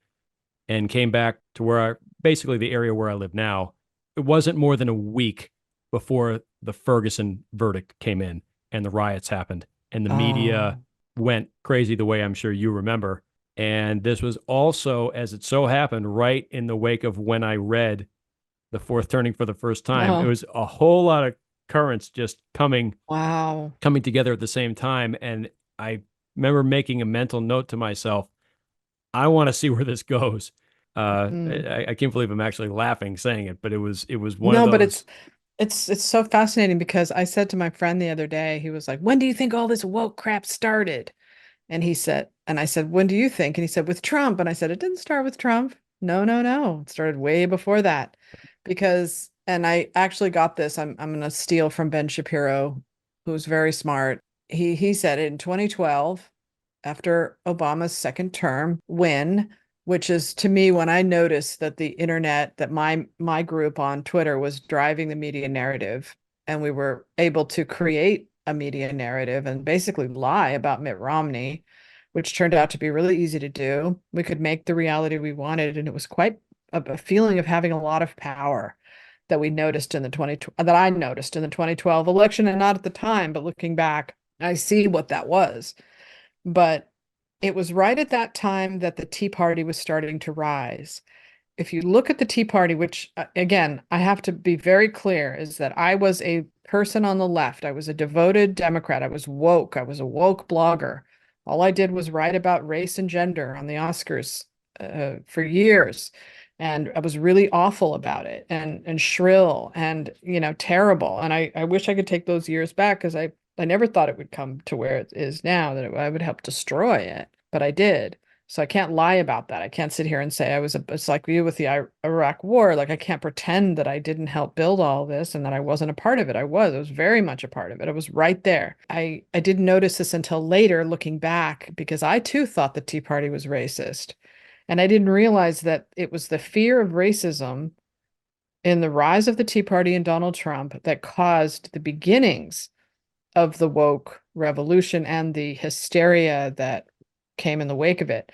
and came back to basically the area where I live now, it wasn't more than a week before the Ferguson verdict came in and the riots happened and the media oh, went crazy the way I'm sure you remember. And this was also, as it so happened, right in the wake of when I read The Fourth Turning for the first time. It oh, was a whole lot of currents just wow. coming together at the same time. And I remember making a mental note to myself, I want to see where this goes. Mm. I can't believe I'm actually laughing saying it, but it was one of No, but those. it's so fascinating because I said to my friend the other day, he was like, "When do you think all this woke crap started?" And I said, "When do you think?" And he said, "With Trump." And I said, "It didn't start with Trump. No, no, no. It started way before that." And I actually got this. I'm gonna steal from Ben Shapiro, who's very smart. He said it in 2012, after Obama's second term win, which is to me when I noticed that the internet, that my group on Twitter was driving the media narrative, and we were able to create a media narrative and basically lie about Mitt Romney, which turned out to be really easy to do. We could make the reality we wanted, and it was quite a feeling of having a lot of power that I noticed in the 2012 election, and not at the time, but looking back, I see what that was. But it was right at that time that the Tea Party was starting to rise. if you look at the Tea Party, which again, I have to be very clear, is that I was a person on the left. I was a devoted Democrat. I was woke. I was a woke blogger. All I did was write about race and gender on the Oscars for years. And I was really awful about it and shrill and, terrible. And I wish I could take those years back because I never thought it would come to where it is now, that I would help destroy it, but I did. So I can't lie about that. I can't sit here and say it's like you with the Iraq war. Like I can't pretend that I didn't help build all this and that I wasn't a part of it. I was very much a part of it. I was right there. I didn't notice this until later looking back because I too thought the Tea Party was racist. And I didn't realize that it was the fear of racism in the rise of the Tea Party and Donald Trump that caused the beginnings of the woke revolution and the hysteria that came in the wake of it.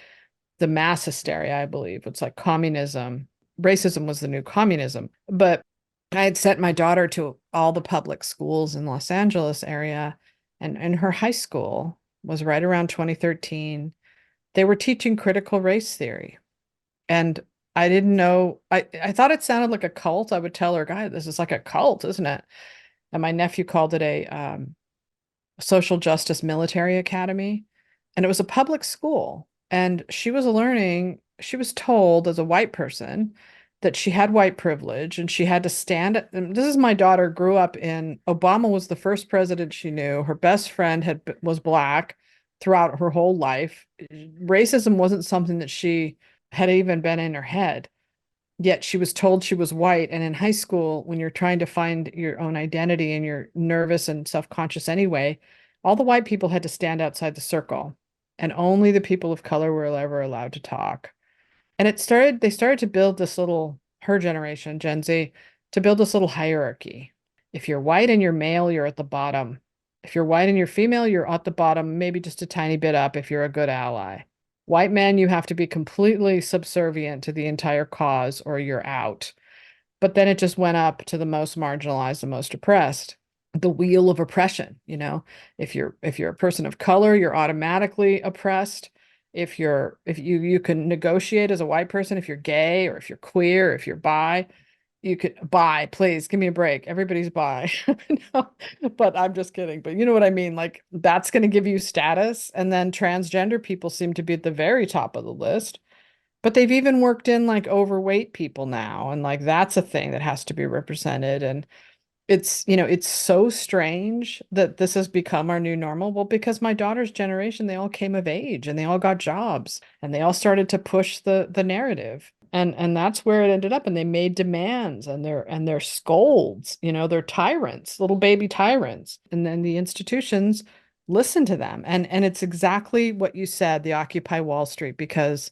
The mass hysteria, I believe. It's like communism. Racism was the new communism. But I had sent my daughter to all the public schools in Los Angeles area, and her high school was right around 2013. They were teaching critical race theory. And I didn't know, I thought it sounded like a cult. I would tell her, "Guy, this is like a cult, isn't it?" And my nephew called it a social justice military academy. And it was a public school. And she was told as a white person that she had white privilege and she had to stand. And this is my daughter grew up in, Obama was the first president she knew. Her best friend was black throughout her whole life. Racism wasn't something that she had even been in her head. Yet she was told she was white. And in high school, when you're trying to find your own identity and you're nervous and self-conscious anyway, all the white people had to stand outside the circle, and only the people of color were ever allowed to talk. And they started to build this little, her generation, Gen Z, to build this little hierarchy. If you're white and you're male, you're at the bottom. If you're white and you're female, you're at the bottom, maybe just a tiny bit up if you're a good ally. White men, you have to be completely subservient to the entire cause or you're out. But then it just went up to the most marginalized, the most oppressed. The wheel of oppression, if you're a person of color, you're automatically oppressed. If you can negotiate as a white person, if you're gay or if you're queer, if you're bi, you could buy, please give me a break. Everybody's bi. No, but I'm just kidding. But you know what I mean? Like that's going to give you status. And then transgender people seem to be at the very top of the list. But they've even worked in like overweight people now. And like that's a thing that has to be represented. And it's so strange that this has become our new normal. Well, because my daughter's generation, they all came of age and they all got jobs and they all started to push the narrative. And that's where it ended up. And they made demands and they're scolds, they're tyrants, little baby tyrants. And then the institutions listen to them. And it's exactly what you said, the Occupy Wall Street, because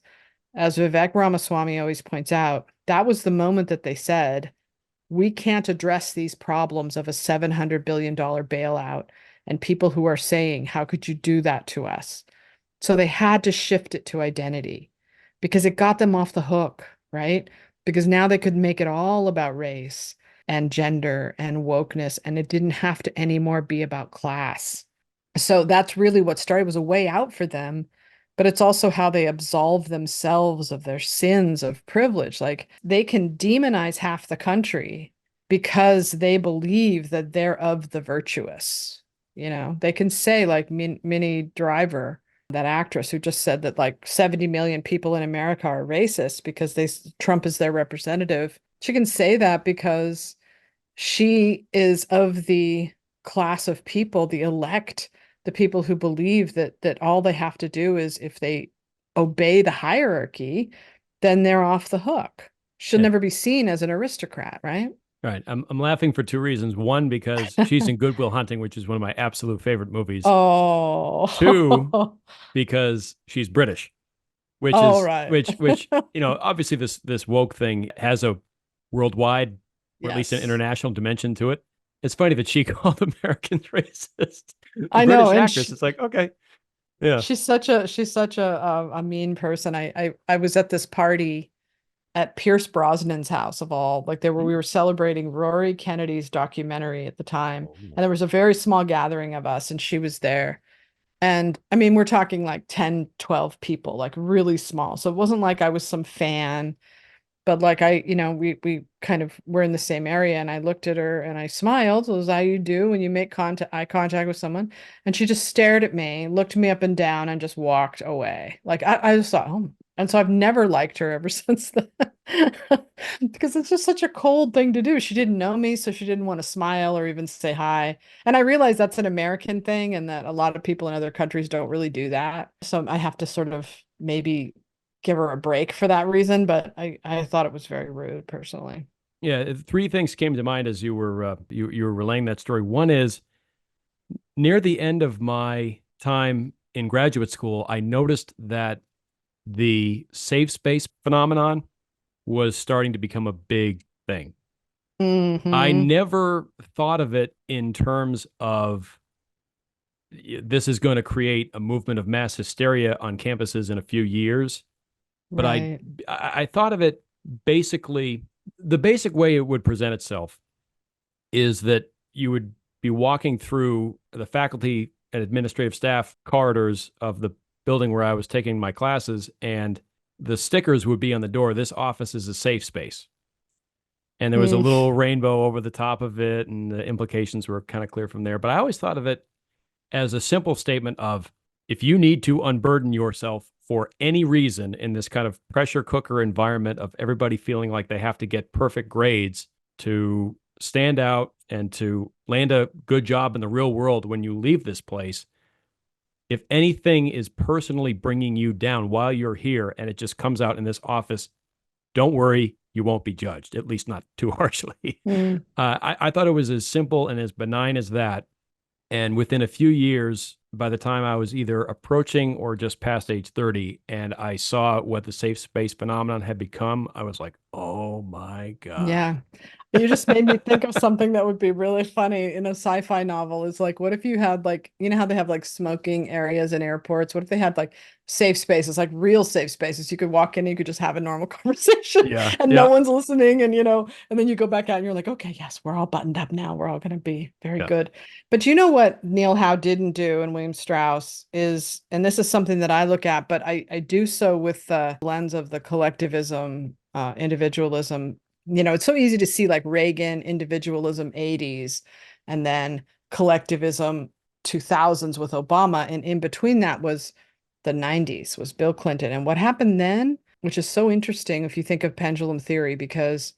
as Vivek Ramaswamy always points out, that was the moment that they said, we can't address these problems of a $700 billion bailout and people who are saying, how could you do that to us? So they had to shift it to identity because it got them off the hook, right? Because now they could make it all about race and gender and wokeness, and it didn't have to anymore be about class. So that's really what started, was a way out for them, but it's also how they absolve themselves of their sins of privilege. Like they can demonize half the country because they believe that they're of the virtuous. They can say like Minnie Driver, that actress who just said that like 70 million people in America are racist because Trump is their representative. She can say that because she is of the class of people, the elect, the people who believe that all they have to do is, if they obey the hierarchy, then they're off the hook. Should Yeah. never be seen as an aristocrat, right? Right. I'm laughing for two reasons. One, because she's in Good Will Hunting, which is one of my absolute favorite movies. Two, Oh, because she's British, which all is right. which obviously this woke thing has a worldwide or at least an Yes. international dimension to it. It's funny that she called Americans racist. The I know, British and actress. It's like, okay, yeah. she's such a mean person. I was at this party at Pierce Brosnan's house of all, like we were celebrating Rory Kennedy's documentary at the time. Oh. And there was a very small gathering of us and she was there. And I mean, we're talking like 10, 12 people, like really small. So it wasn't like I was some fan. But like we kind of were in the same area and I looked at her and I smiled, as how you do when you make eye contact with someone. And she just stared at me, looked me up and down, and just walked away. Like I just thought, oh, and so I've never liked her ever since then. Because it's just such a cold thing to do. She didn't know me, so she didn't want to smile or even say hi. And I realize that's an American thing and that a lot of people in other countries don't really do that. So I have to sort of maybe give her a break for that reason, but I thought it was very rude personally. Yeah, three things came to mind as you were relaying that story. One is near the end of my time in graduate school, I noticed that the safe space phenomenon was starting to become a big thing. I Hmm. never thought of it in terms of this is going to create a movement of mass hysteria on campuses in a few years. But Right. I thought of it basically the basic way it would present itself is that you would be walking through the faculty and administrative staff corridors of the building where I was taking my classes, and the stickers would be on the door. This office is a safe space. And there was a Mm. little rainbow over the top of it, and the implications were kind of clear from there. But I always thought of it as a simple statement of if you need to unburden yourself for any reason in this kind of pressure cooker environment of everybody feeling like they have to get perfect grades to stand out and to land a good job in the real world when you leave this place, if anything is personally bringing you down while you're here and it just comes out in this office, don't worry, you won't be judged, at least not too harshly. Mm. I thought it was as simple and as benign as that. And within a few years, by the time I was either approaching or just past age 30, and I saw what the safe space phenomenon had become, I was like, oh my God. Yeah. You just made me think of something that would be really funny in a sci-fi novel. Is like, what if you had like, you know how they have like smoking areas in airports? What if they had like safe spaces, like real safe spaces? You could walk in and you could just have a normal conversation Yeah. and no Yeah. one's listening. And and then you go back out and you're like, okay, yes, we're all buttoned up now. We're all going to be very Yeah. good. But you know what Neil Howe didn't do and William Strauss is, and this is something that I look at, but I do so with the lens of the collectivism, individualism. It's so easy to see like Reagan, individualism 80s, and then collectivism 2000s with Obama. And in between that was the 90s, was Bill Clinton. And what happened then, which is so interesting if you think of pendulum theory, because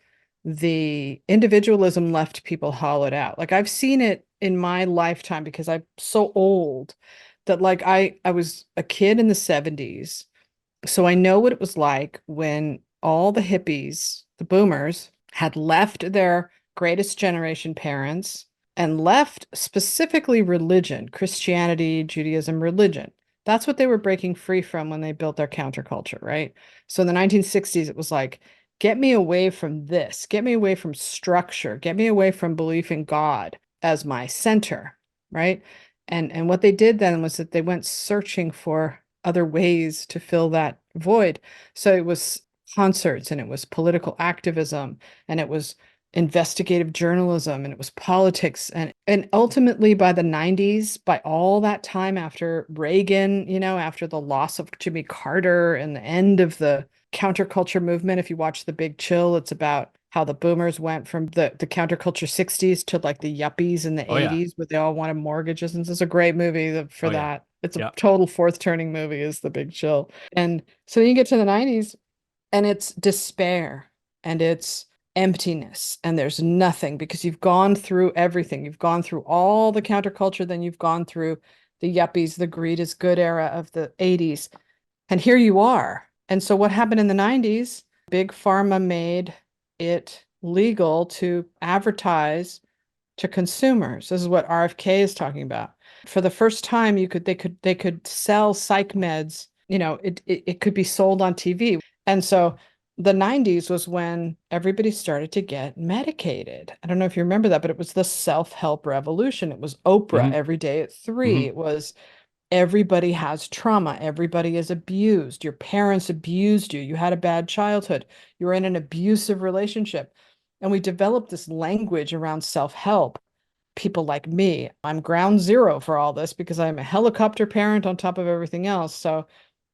the individualism left people hollowed out. Like I've seen it in my lifetime because I'm so old that like I was a kid in the 70s, so I know what it was like when all the hippies, the boomers, had left their greatest generation parents and left specifically religion, Christianity, Judaism, religion. That's what they were breaking free from when they built their counterculture, right? So in the 1960s, it was like, get me away from this, get me away from structure, get me away from belief in God as my center, right? And what they did then was that they went searching for other ways to fill that void. So it was concerts and it was political activism and it was investigative journalism and it was politics and ultimately by the 90s, by all that time after Reagan, after the loss of Jimmy Carter and the end of the counterculture movement. If you watch The Big Chill, it's about how the boomers went from the counterculture 60s to like the yuppies in the Oh, yeah. 80s where they all wanted mortgages. And this is a great movie for Oh, yeah. that. It's a Yeah. total fourth turning movie is The Big Chill. And so you get to the 90s and it's despair and it's emptiness and there's nothing because you've gone through everything. You've gone through all the counterculture, then you've gone through the yuppies, the greed is good era of the 80s. And here you are. And so what happened in the 90s? Big Pharma made it legal to advertise to consumers. This is what RFK is talking about. For the first time, they could sell psych meds. It could be sold on TV. And so the 90s was when everybody started to get medicated. I don't know if you remember that, but it was the self-help revolution. It was Oprah Hmm. every day at 3. Hmm. It was everybody has trauma. Everybody is abused. Your parents abused you. You had a bad childhood. You were in an abusive relationship. And we developed this language around self-help. People like me, I'm ground zero for all this because I'm a helicopter parent on top of everything else. So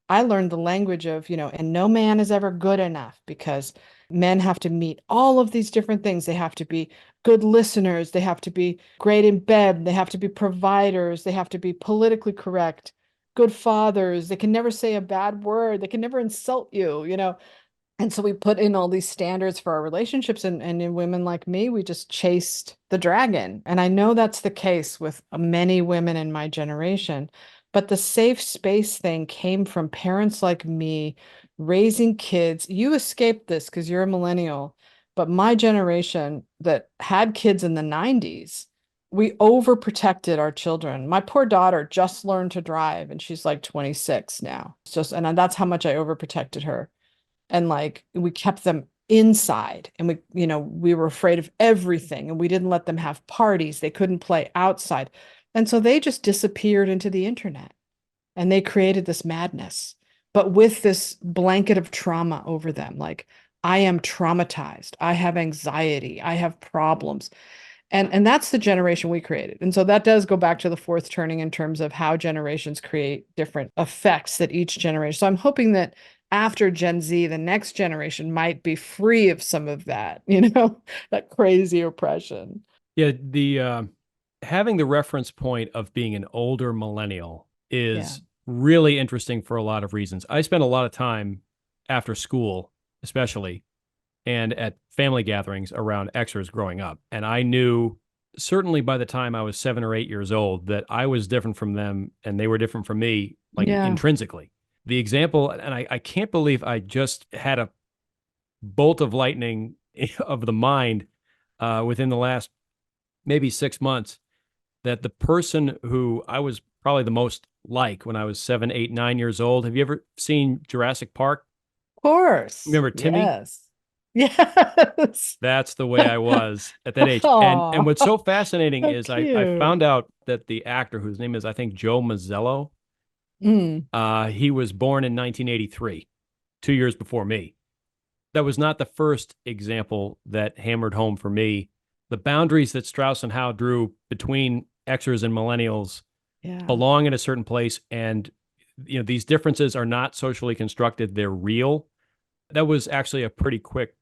I learned the language of, and no man is ever good enough because men have to meet all of these different things. They have to be good listeners, they have to be great in bed, they have to be providers, they have to be politically correct, good fathers, they can never say a bad word, they can never insult you. And so we put in all these standards for our relationships, and in women like me, we just chased the dragon. And I know that's the case with many women in my generation. But the safe space thing came from parents like me raising kids. You escaped this because you're a millennial, but my generation that had kids in the 90s, we overprotected our children. My poor daughter just learned to drive and she's like 26 now. It's just, and that's how much I overprotected her, and like we kept them inside, and we were afraid of everything, and we didn't let them have parties, they couldn't play outside, and so they just disappeared into the internet, and they created this madness, but with this blanket of trauma over them, like, I am traumatized, I have anxiety, I have problems. And that's the generation we created. And so that does go back to the fourth turning in terms of how generations create different effects that each generation. So I'm hoping that after Gen Z, the next generation might be free of some of that, that crazy oppression. Yeah, the having the reference point of being an older millennial Yeah. is really interesting for a lot of reasons. I spent a lot of time after school, especially, and at family gatherings around Xers growing up. And I knew certainly by the time I was 7 or 8 years old that I was different from them and they were different from me, like Yeah. intrinsically. The example, and I can't believe I just had a bolt of lightning of the mind within the last maybe 6 months, that the person who I was probably the most like when I was 7, 8, 9 years old. Have you ever seen Jurassic Park? Of course. Remember Timmy? Yes. Yes. That's the way I was at that age. And Oh, what's so fascinating so is I cute. found out that the actor whose name is I think Joe Mazzello, Mm, he was born in 1983, 2 years before me. That was not the first example that hammered home for me the boundaries that Strauss and Howe drew between Xers and millennials yeah. belong in a certain place, and these differences are not socially constructed, they're real. That was actually a pretty quick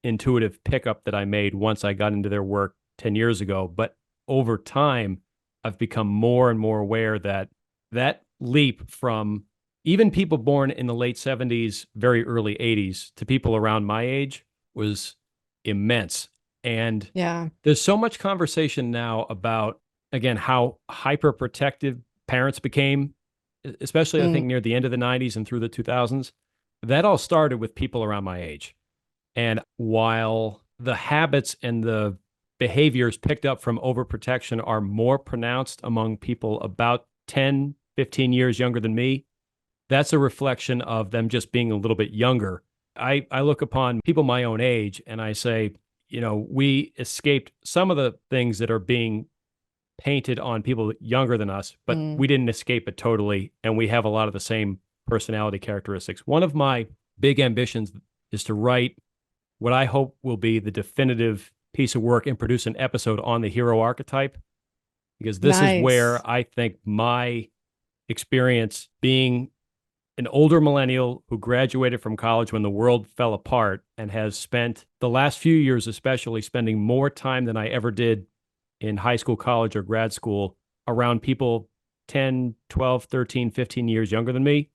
intuitive pickup that I made once I got into their work 10 years ago. But over time, I've become more and more aware that that leap from even people born in the late 70s, very early 80s to people around my age was immense. And Yeah. there's so much conversation now about, again, how hyper protective parents became, especially I think Mm, near the end of the 90s and through the 2000s. That all started with people around my age. And while the habits and the behaviors picked up from overprotection are more pronounced among people about 10, 15 years younger than me, that's a reflection of them just being a little bit younger. I look upon people my own age and I say, we escaped some of the things that are being painted on people younger than us, but mm. we didn't escape it totally. And we have a lot of the same personality characteristics. One of my big ambitions is to write what I hope will be the definitive piece of work and produce an episode on the hero archetype, because this is Nice. where I think my experience being an older millennial who graduated from college when the world fell apart and has spent the last few years, especially, spending more time than I ever did in high school, college, or grad school around people 10, 12, 13, 15 years younger than me.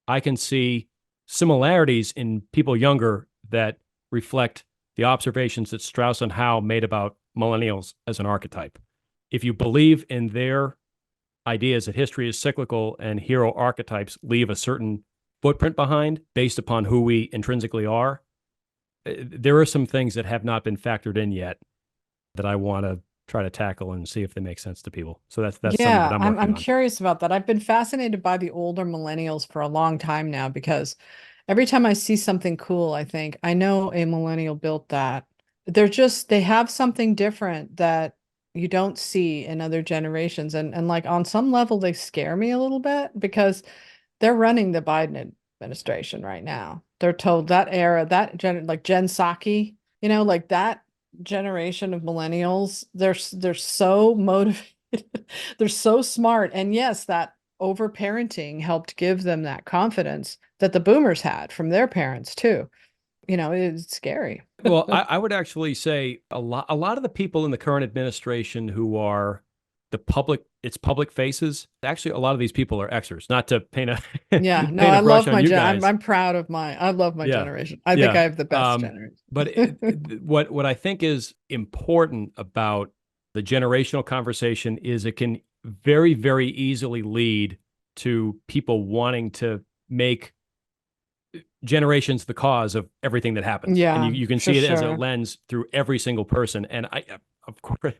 I can see similarities in people younger that reflect the observations that Strauss and Howe made about millennials as an archetype. If you believe in their ideas that history is cyclical and hero archetypes leave a certain footprint behind based upon who we intrinsically are, there are some things that have not been factored in yet that I want to try to tackle and see if they make sense to people. So that's something that Yeah, I'm I'm working on. curious about that. I've been fascinated by the older millennials for a long time now because every time I see something cool, I think, I know a millennial built that. They have something different that you don't see in other generations. And like on some level, they scare me a little bit because they're running the Biden administration right now. They're told that era, like Jen Psaki, like that generation of millennials, they're so motivated. They're so smart. And yes, that overparenting helped give them that confidence that the boomers had from their parents too. It's scary. Well, I would actually say a lot of the people in the current administration who are its public faces, actually a lot of these people are Xers, not to paint a Yeah, no, paint a I brush love on my you gen. guys. I love my Yeah. generation. I think Yeah. I have the best generation. But what I think is important about the generational conversation is it can very, very easily lead to people wanting to make generations the cause of everything that happens. And Yeah, you can for see it as a sure. lens through every single person. And of course,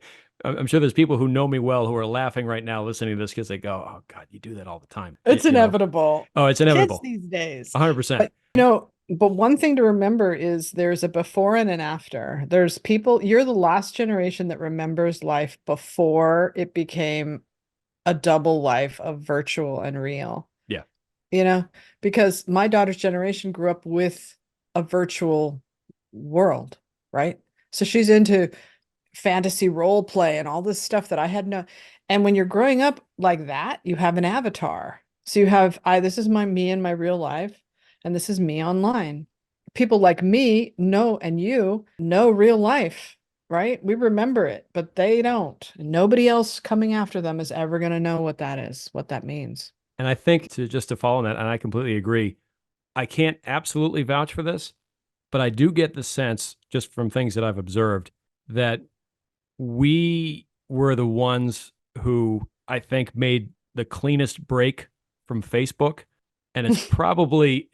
I'm sure there's people who know me well who are laughing right now listening to this because they go, oh God, you do that all the time. It's inevitable. Oh, it's Kids inevitable. these days. 100%. But but one thing to remember is there's a before and an after. There's people, you're the last generation that remembers life before it became a double life of virtual and real. Yeah. you know, because my daughter's generation grew up with a virtual world, right? So she's into fantasy role play and all this stuff that I had no. And when you're growing up like that, you have an avatar. So you have, this is me in my real life, and this is me online. People like me know, and you know real life, right? We remember it, but they don't. And nobody else coming after them is ever going to know what that is, what that means. And I think to follow on that, and I completely agree, I can't absolutely vouch for this, but I do get the sense just from things that I've observed that we were the ones who I think made the cleanest break from Facebook. And it's probably,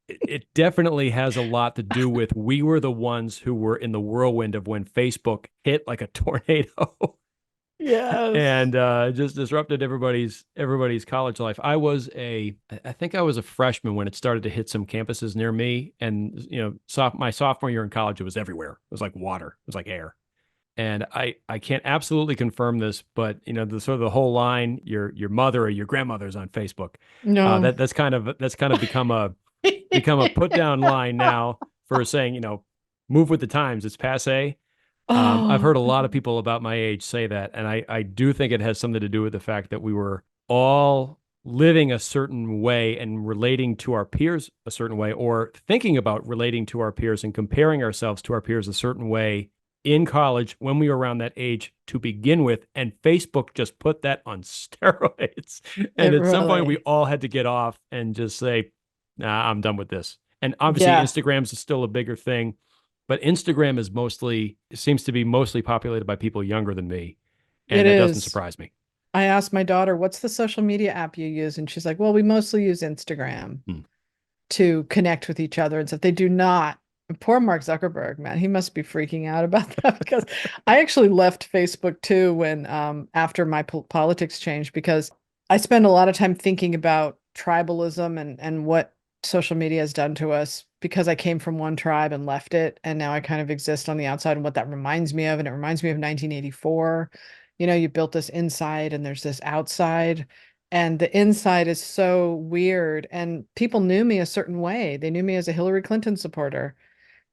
it definitely has a lot to do with we were the ones who were in the whirlwind of when Facebook hit like a tornado Yes. and just disrupted everybody's college life. I think I was a freshman when it started to hit some campuses near me, and my sophomore year in college, it was everywhere. It was like water, it was like air. And I can't absolutely confirm this, but the sort of the whole line, your mother or your grandmother's on Facebook. No. That's kind of become a put down line now for saying move with the times. It's passe. I've Oh, heard a lot of people about my age say that, and I do think it has something to do with the fact that we were all living a certain way and relating to our peers a certain way, or thinking about relating to our peers and comparing ourselves to our peers a certain way in college when we were around that age to begin with. And Facebook just put that on steroids. And it at some point, we really. all had to get off and just say, nah, I'm done with this. And obviously, Yeah, Instagram's still a bigger thing, but Instagram seems to be mostly populated by people younger than me, it and that doesn't is. surprise me. I asked my daughter, what's the social media app you use? And she's like, well, we mostly use Instagram Hmm. to connect with each other and stuff. They do not. Poor Mark Zuckerberg, man, he must be freaking out about that because I actually left Facebook too when after my politics changed because I spend a lot of time thinking about tribalism and what social media has done to us because I came from one tribe and left it and now I kind of exist on the outside and what that reminds me of, and it reminds me of 1984. You built this inside and there's this outside, and the inside is so weird. And people knew me a certain way. They knew me as a Hillary Clinton supporter.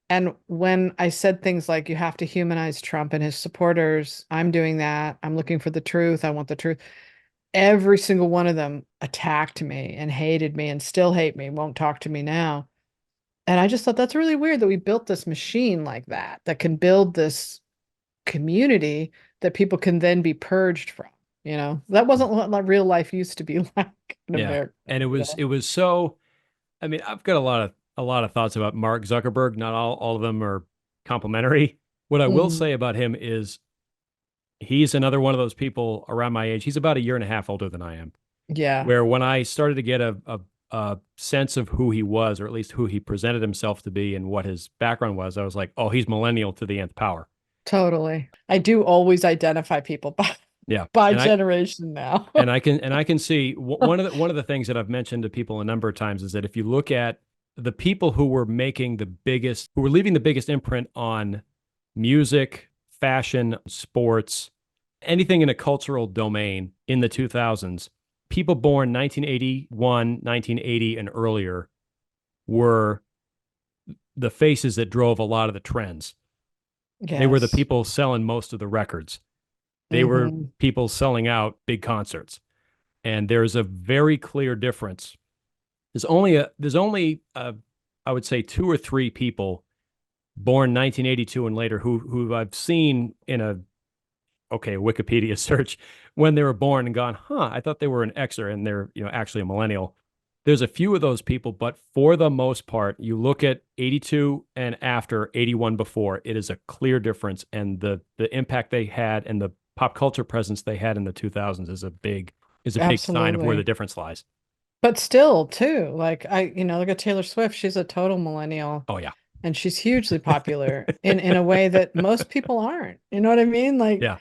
And when I said things like, you have to humanize Trump and his supporters, I'm doing that. I'm looking for the truth. I want the truth. Every single one of them attacked me and hated me and still hate me, won't talk to me now. And I just thought that's really weird that we built this machine like that, that can build this community that people can then be purged from. That wasn't what like real life used to be like in Yeah, America. and it was so. I mean, I've got a lot of thoughts about Mark Zuckerberg. Not all of them are complimentary. What I will Mhm. say about him is he's another one of those people around my age. He's about a year and a half older than I am. Yeah, Where when I started to get a sense of who he was, or at least who he presented himself to be and what his background was, I was like, oh, he's millennial to the nth power. totally. I do always identify people by Yeah. by And I generation now. and I can see one of the things that I've mentioned to people a number of times is that if you look at the people who were leaving the biggest imprint on music, fashion, sports, anything in a cultural domain in the 2000s, people born 1981, 1980 and earlier were the faces that drove a lot of the trends. They were the Yes. people selling most of the records. They were Hmm. people selling out big concerts. And there's a very clear difference. There's only I would say two or three people born 1982 and later who I've seen in a Wikipedia search when they were born and gone, huh, I thought they were an Xer and they're, actually a millennial. There's a few of those people, but for the most part, you look at 82 and after, 81 before, it is a clear difference. And the impact they had and the pop culture presence they had in the 2000s is a big sign of where the Absolutely. difference lies. But still, too, like look at Taylor Swift. She's a total millennial Oh yeah. and she's hugely popular in a way that most people aren't. You know what I mean? Like Yeah.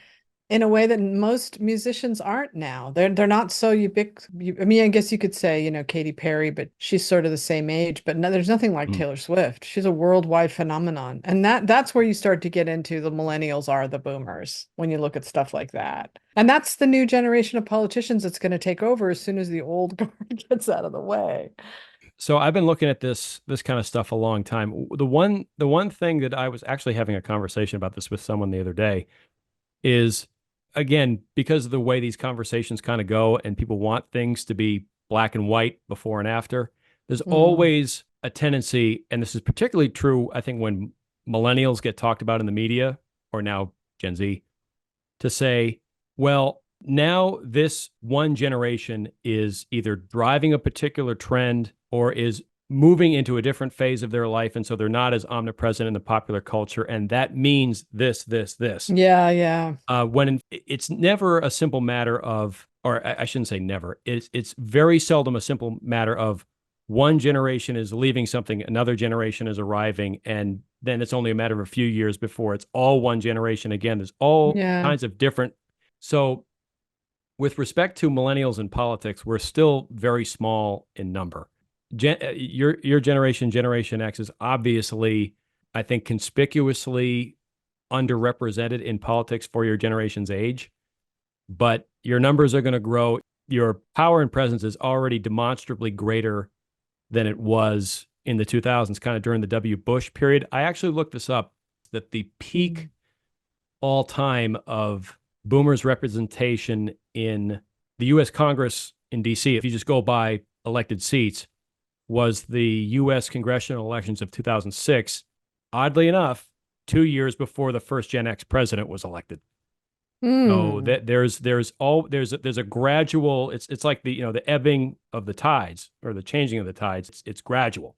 in a way that most musicians aren't now. They're not so I mean, I guess you could say, Katy Perry, but she's sort of the same age, but no, there's nothing like Mm. Taylor Swift. She's a worldwide phenomenon. And that's where you start to get into the millennials are the boomers when you look at stuff like that. And that's the new generation of politicians that's going to take over as soon as the old guard gets out of the way. So I've been looking at this kind of stuff a long time. The one thing that I was actually having a conversation about this with someone the other day is, again, because of the way these conversations kind of go and people want things to be black and white before and after, there's Mm, always a tendency, and this is particularly true, I think, when millennials get talked about in the media or now Gen Z, to say, well, now this one generation is either driving a particular trend or is moving into a different phase of their life. And so they're not as omnipresent in the popular culture. And that means this, this, this. yeah, yeah, It's never a simple matter of, or I shouldn't say never, it's very seldom a simple matter of one generation is leaving something, another generation is arriving, and then it's only a matter of a few years before it's all one generation again. There's all yeah. kinds of different. So, with respect to millennials in politics, we're still very small in number. Your generation, Generation X, is obviously, I think, conspicuously underrepresented in politics for your generation's age, but your numbers are going to grow. Your power and presence is already demonstrably greater than it was in the 2000s, kind of during the W. Bush period. I actually looked this up, that the peak Mm. all time of boomers representation in the US Congress in DC, if you just go by elected seats, was the US congressional elections of 2006. Oddly enough, 2 years before the first Gen X president was elected. So Mm, that there's a gradual, it's like the ebbing of the tides or the changing of the tides. It's gradual.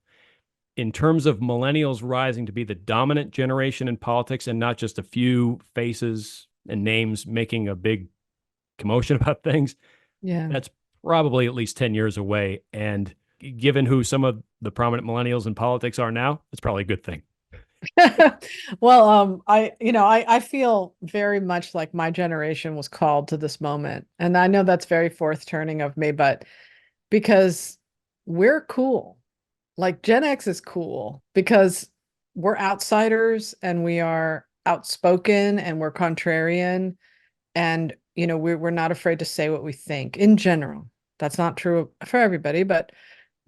In terms of millennials rising to be the dominant generation in politics and not just a few faces and names making a big commotion about things, yeah. that's probably at least 10 years away. And given who some of the prominent millennials in politics are now, it's probably a good thing. Well, I feel very much like my generation was called to this moment. And I know that's very fourth turning of me, but because we're cool. Like Gen X is cool because we're outsiders and we are outspoken and we're contrarian and we're not afraid to say what we think in general. That's not true for everybody, but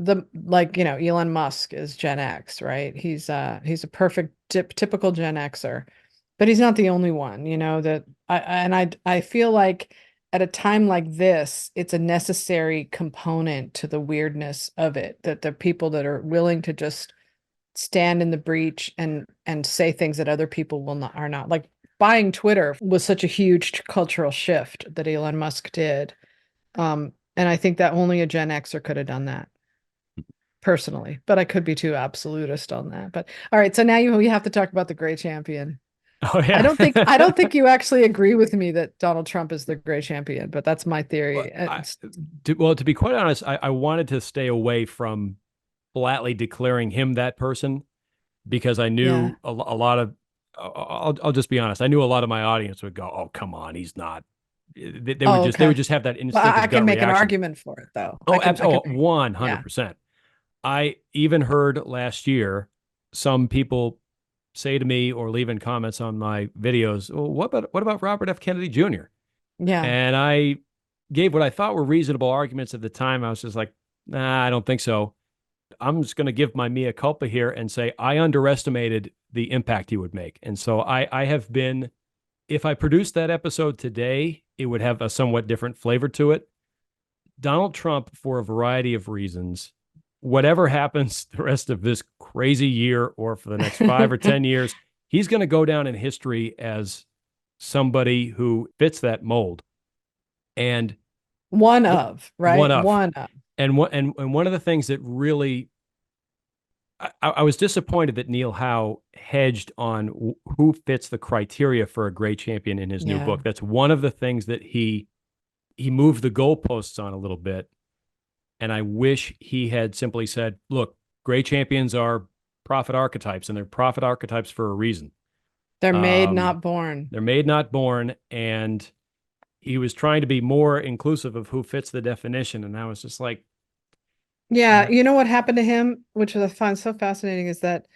Elon Musk is Gen X, right? He's a perfect typical Gen Xer, but he's not the only one, that I feel like at a time like this, it's a necessary component to the weirdness of it, that the people that are willing to just stand in the breach and say things that other people will not are not. Like buying Twitter was such a huge cultural shift that Elon Musk did. And I think that only a Gen Xer could have done that personally, but I could be too absolutist on that. But all right, so now you have to talk about the gray champion. Oh I yeah. don't think I don't think you actually agree with me that Donald Trump is the gray champion, but that's my Well, theory. to be quite honest, I wanted to stay away from flatly declaring him that person because I Yeah. knew a lot of. I'll just be honest. I knew a lot of my audience would go, "Oh, come on, he's not." They would Oh, just they would okay. just have that Well, I instinctive can gut make an reaction. argument for it though. Oh, I can absolutely, make, 100%. yeah. I even heard last year some people say to me or leave in comments on my videos, well, what about Robert F. Kennedy Jr.? Yeah. And I gave what I thought were reasonable arguments at the time. I was just like, nah, I don't think so. I'm just going to give my mea culpa here and say I underestimated the impact he would make. And so I have been, if I produced that episode today, it would have a somewhat different flavor to it. Donald Trump, for a variety of reasons, whatever happens the rest of this crazy year or for the next 5 or 10 years, he's going to go down in history as somebody who fits that mold. And One of, one right? of, One of. and one of the things that really I was disappointed that Neil Howe hedged on who fits the criteria for a great champion in his new Yeah. book. That's one of the things that he moved the goalposts on a little bit. And I wish he had simply said, look, great champions are prophet archetypes, and they're prophet archetypes for a reason. They're made, Um, not born. they're made, not born. And he was trying to be more inclusive of who fits the definition. And I was just like, Yeah, uh, you know what happened to him, which I find so fascinating, is that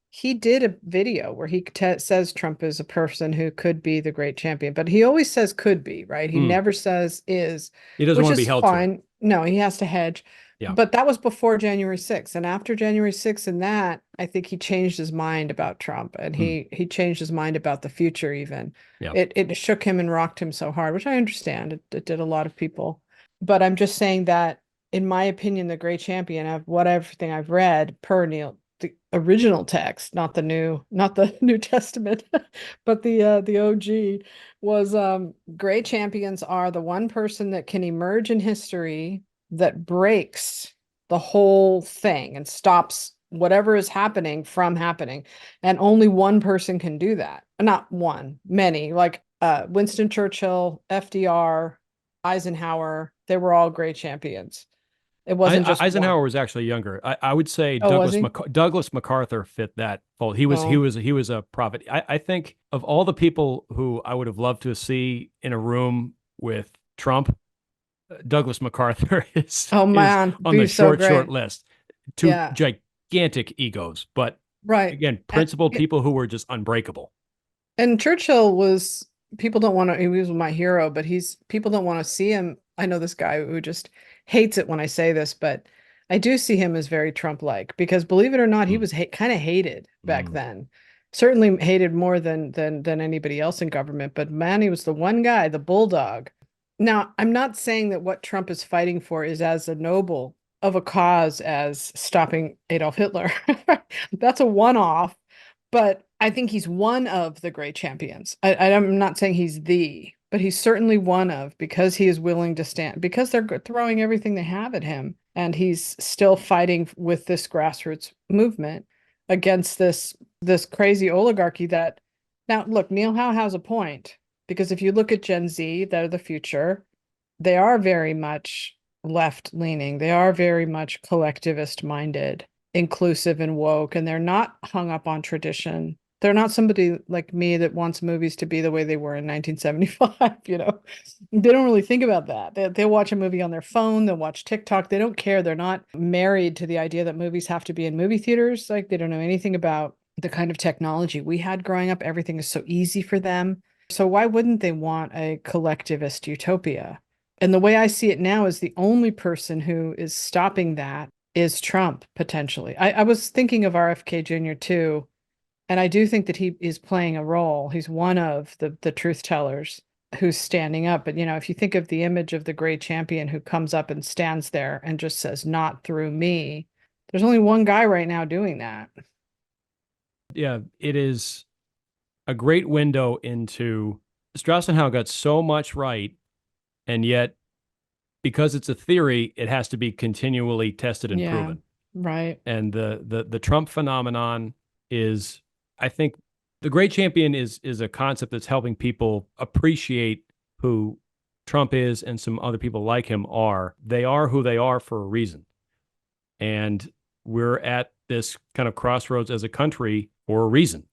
he did a video where he says Trump is a person who could be the great champion, but he always says could be, right? He mm, never says is, he doesn't which want to be is held to it. fine. No, he has to hedge. Yeah. But that was before January 6th. And after January 6th and that, I think he changed his mind about Trump and Mm, he changed his mind about the future even. yeah. It shook him and rocked him so hard, which I understand. It did a lot of people. But I'm just saying that in my opinion, the great champion of what everything I've read per Neil, the original text, not the New Testament, but the OG was great champions are the one person that can emerge in history that breaks the whole thing and stops whatever is happening from happening. And only one person can do that. Not one, many, like Winston Churchill, FDR, Eisenhower, they were all great champions. It wasn't just Eisenhower one. was actually younger. I would say Oh, was he? Douglas MacArthur fit that fold. Oh, He was a prophet. I think of all the people who I would have loved to see in a room with Trump, Douglas MacArthur oh is man, on the be so short great. list. Two Yeah, gigantic egos, but right. again, And principled people who were just unbreakable. and Churchill was people don't want to, he was my hero, but he's people don't want to see him. I know this guy who just hates it when I say this, but I do see him as very Trump-like because believe it or not, he Mm, was kind of hated back mm. then. Certainly hated more than anybody else in government, but man, he was the one guy, the bulldog. Now, I'm not saying that what Trump is fighting for is as a noble of a cause as stopping Adolf Hitler. That's a one-off, but I think he's one of the great champions. I'm not saying he's the, but he's certainly one of because he is willing to stand because they're throwing everything they have at him, and he's still fighting with this grassroots movement against this crazy oligarchy that now look, Neil Howe has a point because if you look at Gen Z, they're the future. They are very much left leaning. They are very much collectivist minded, inclusive and woke, and they're not hung up on tradition. They're not somebody like me that wants movies to be the way they were in 1975, you know. They don't really think about that. They'll watch a movie on their phone, they'll watch TikTok. They don't care. They're not married to the idea that movies have to be in movie theaters. Like they don't know anything about the kind of technology we had growing up. Everything is so easy for them. So why wouldn't they want a collectivist utopia? And the way I see it now is the only person who is stopping that is Trump, potentially. I was thinking of RFK Jr. too, and I do think that he is playing a role. He's one of the truth tellers who's standing up. But, you know, if you think of the image of the great champion who comes up and stands there and just says, not through me, there's only one guy right now doing that. Yeah, it is a great window into Strauss and Howe got so much right, and yet because it's a theory, it has to be continually tested and Yeah, proven. right. And the Trump phenomenon is, I think, the great champion is a concept that's helping people appreciate who Trump is and some other people like him are. They are who they are for a reason. And we're at this kind of crossroads as a country for a reason.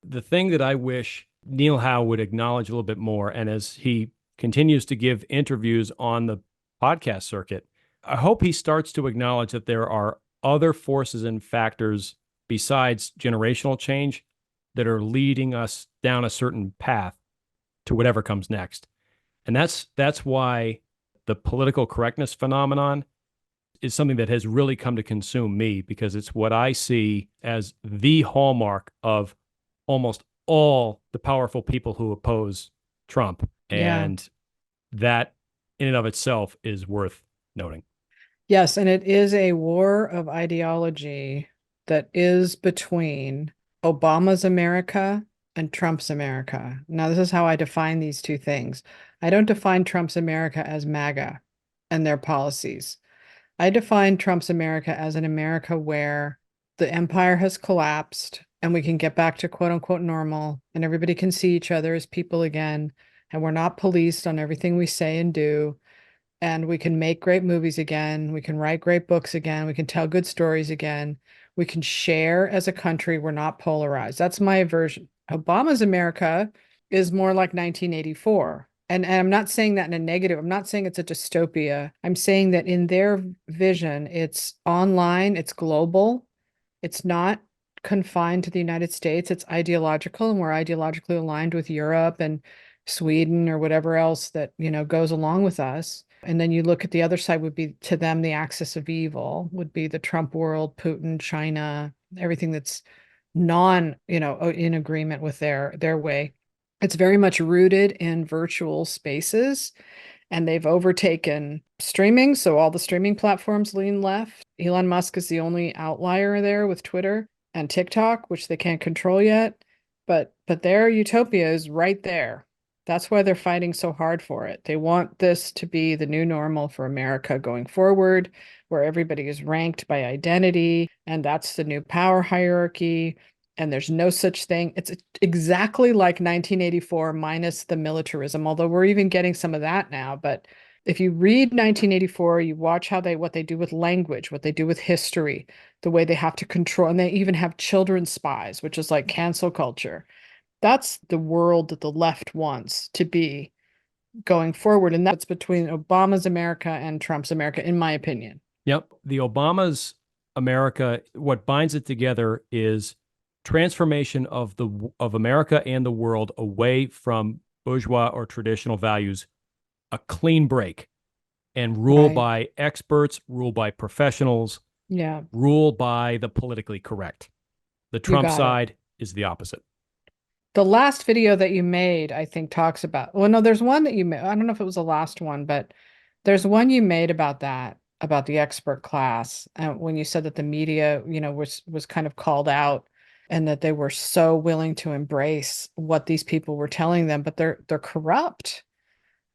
The thing that I wish Neil Howe would acknowledge a little bit more, and as he continues to give interviews on the podcast circuit, I hope he starts to acknowledge that there are other forces and factors besides generational change that are leading us down a certain path to whatever comes next. And that's why the political correctness phenomenon is something that has really come to consume me because it's what I see as the hallmark of almost all the powerful people who oppose Trump. Yeah. And that in and of itself is worth noting. Yes, and it is a war of ideology that is between Obama's America and Trump's America. Now, this is how I define these two things. I don't define Trump's America as MAGA and their policies. I define Trump's America as an America where the empire has collapsed and we can get back to quote unquote normal and everybody can see each other as people again. And we're not policed on everything we say and do, and we can make great movies again. We can write great books again. We can tell good stories again. We can share as a country. We're not polarized. That's my version. Obama's America is more like 1984. And I'm not saying that in a negative. I'm not saying it's a dystopia. I'm saying that in their vision, it's online, it's global, it's not confined to the United States. It's ideological, and we're ideologically aligned with Europe and Sweden or whatever else that, goes along with us. And then you look at the other side would be to them the axis of evil would be the Trump world, Putin, China, everything that's non, in agreement with their way. It's very much rooted in virtual spaces, and they've overtaken streaming. So all the streaming platforms lean left. Elon Musk is the only outlier there with Twitter and TikTok, which they can't control yet. But their utopia is right there. That's why they're fighting so hard for it. They want this to be the new normal for America going forward, where everybody is ranked by identity, and that's the new power hierarchy. And there's no such thing. It's exactly like 1984 minus the militarism, although we're even getting some of that now. But if you read 1984, you watch what they do with language, what they do with history, the way they have to control, and they even have children's spies, which is like cancel culture. That's the world that the left wants to be going forward. And that's between Obama's America and Trump's America, in my opinion. Yep. The Obama's America, what binds it together is transformation of America and the world away from bourgeois or traditional values, a clean break, and rule Right. by experts, rule by professionals, Yeah, rule by the politically correct. The you Trump got it. side is the opposite. The last video that you made, I think, talks about, well, no, there's one that you made. I don't know if it was the last one, but there's one you made about that, about the expert class, when you said that the media, was kind of called out and that they were so willing to embrace what these people were telling them, but they're corrupt.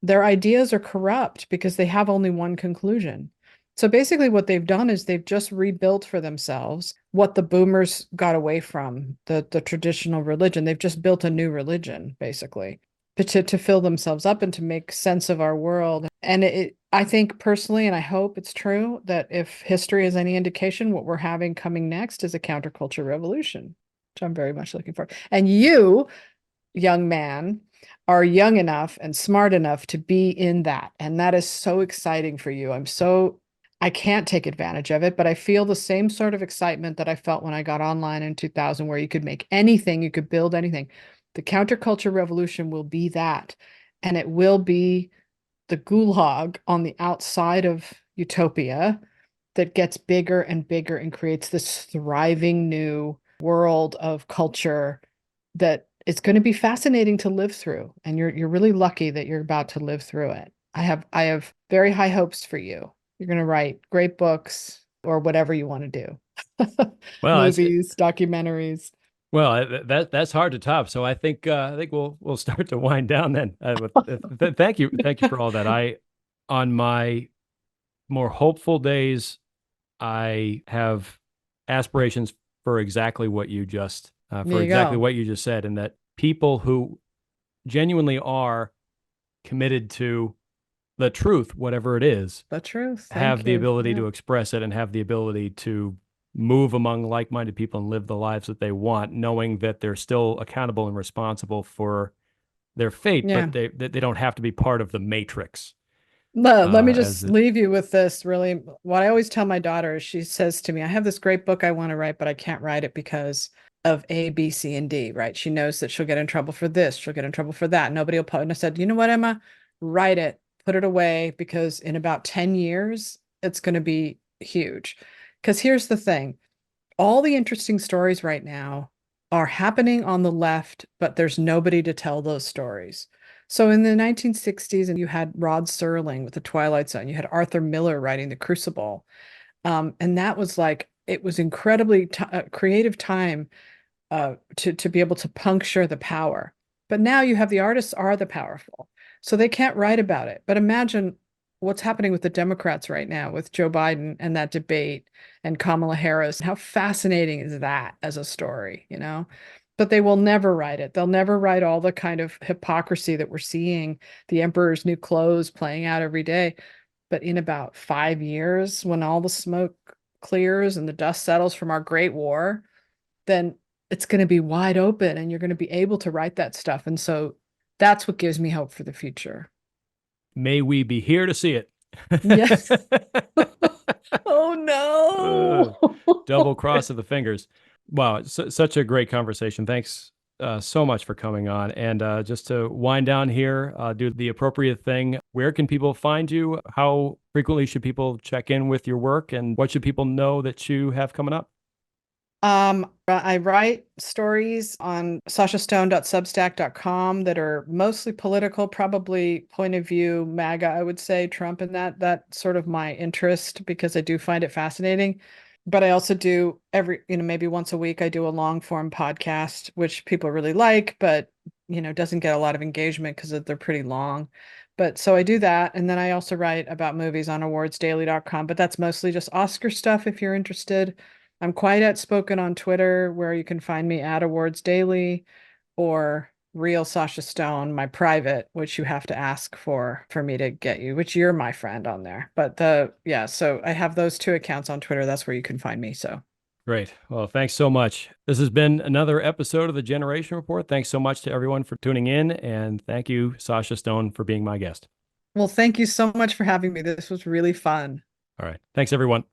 Their ideas are corrupt because they have only one conclusion. So basically, what they've done is they've just rebuilt for themselves what the boomers got away from, the traditional religion. They've just built a new religion, basically, but to fill themselves up and to make sense of our world. And I think personally, and I hope it's true, that if history is any indication, what we're having coming next is a counterculture revolution, which I'm very much looking for. And you, young man, are young enough and smart enough to be in that. And that is so exciting for you. I can't take advantage of it, but I feel the same sort of excitement that I felt when I got online in 2000, where you could make anything, you could build anything. The counterculture revolution will be that. And it will be the gulag on the outside of utopia that gets bigger and bigger and creates this thriving new world of culture that it's going to be fascinating to live through. And you're really lucky that you're about to live through it. I have very high hopes for you. You're going to write great books or whatever you want to do. Well, Movies, documentaries. that's hard to top. So I think we'll start to wind down then. Thank you for all that. On my more hopeful days, I have aspirations for exactly what you just There you go. said, and that people who genuinely are committed to the truth, whatever it is, The truth. have Thank the you. ability Yeah. to express it and have the ability to move among like-minded people and live the lives that they want, knowing that they're still accountable and responsible for their fate, but Yeah. they don't have to be part of the matrix. Let me As just it, leave you with this really. What I always tell my daughter is she says to me, I have this great book I want to write, but I can't write it because of A, B, C, and D, right? She knows that she'll get in trouble for this, she'll get in trouble for that. Nobody will And I said, you know what, Emma? Write it, put it away, because in about 10 years, it's going to be huge. Because here's the thing, all the interesting stories right now are happening on the left, but there's nobody to tell those stories. So in the 1960s, and you had Rod Serling with The Twilight Zone, you had Arthur Miller writing The Crucible. And that was like, it was incredibly creative time to be able to puncture the power. But now you have the artists are the powerful, so they can't write about it. But imagine what's happening with the Democrats right now with Joe Biden and that debate and Kamala Harris. How fascinating is that as a story, you know? But they will never write it. They'll never write all the kind of hypocrisy that we're seeing, the emperor's new clothes playing out every day. But in about 5 years, when all the smoke clears and the dust settles from our Great War, then it's going to be wide open and you're going to be able to write that stuff. And so that's what gives me hope for the future. May we be here to see it. Yes. Oh uh, no. double cross of the fingers. Wow, such a great conversation. Thanks so much for coming on. And just to wind down here, do the appropriate thing. Where can people find you? How frequently should people check in with your work? And what should people know that you have coming up? I write stories on sashastone.substack.com that are mostly political, probably point of view, MAGA, I would say, Trump, and that's sort of my interest because I do find it fascinating. But I also do maybe once a week, I do a long form podcast, which people really like, but doesn't get a lot of engagement because they're pretty long. But so I do that. And then I also write about movies on awardsdaily.com, but that's mostly just Oscar stuff if you're interested. I'm quite outspoken on Twitter, where you can find me at Awards Daily or Real Sasha Stone, my private, which you have to ask for me to get you, which you're my friend on there. But so I have those two accounts on Twitter. That's where you can find me. So Great. Well, thanks so much. This has been another episode of the Generation Report. Thanks so much to everyone for tuning in. And thank you, Sasha Stone, for being my guest. well, thank you so much for having me. This was really fun. All right. Thanks, everyone.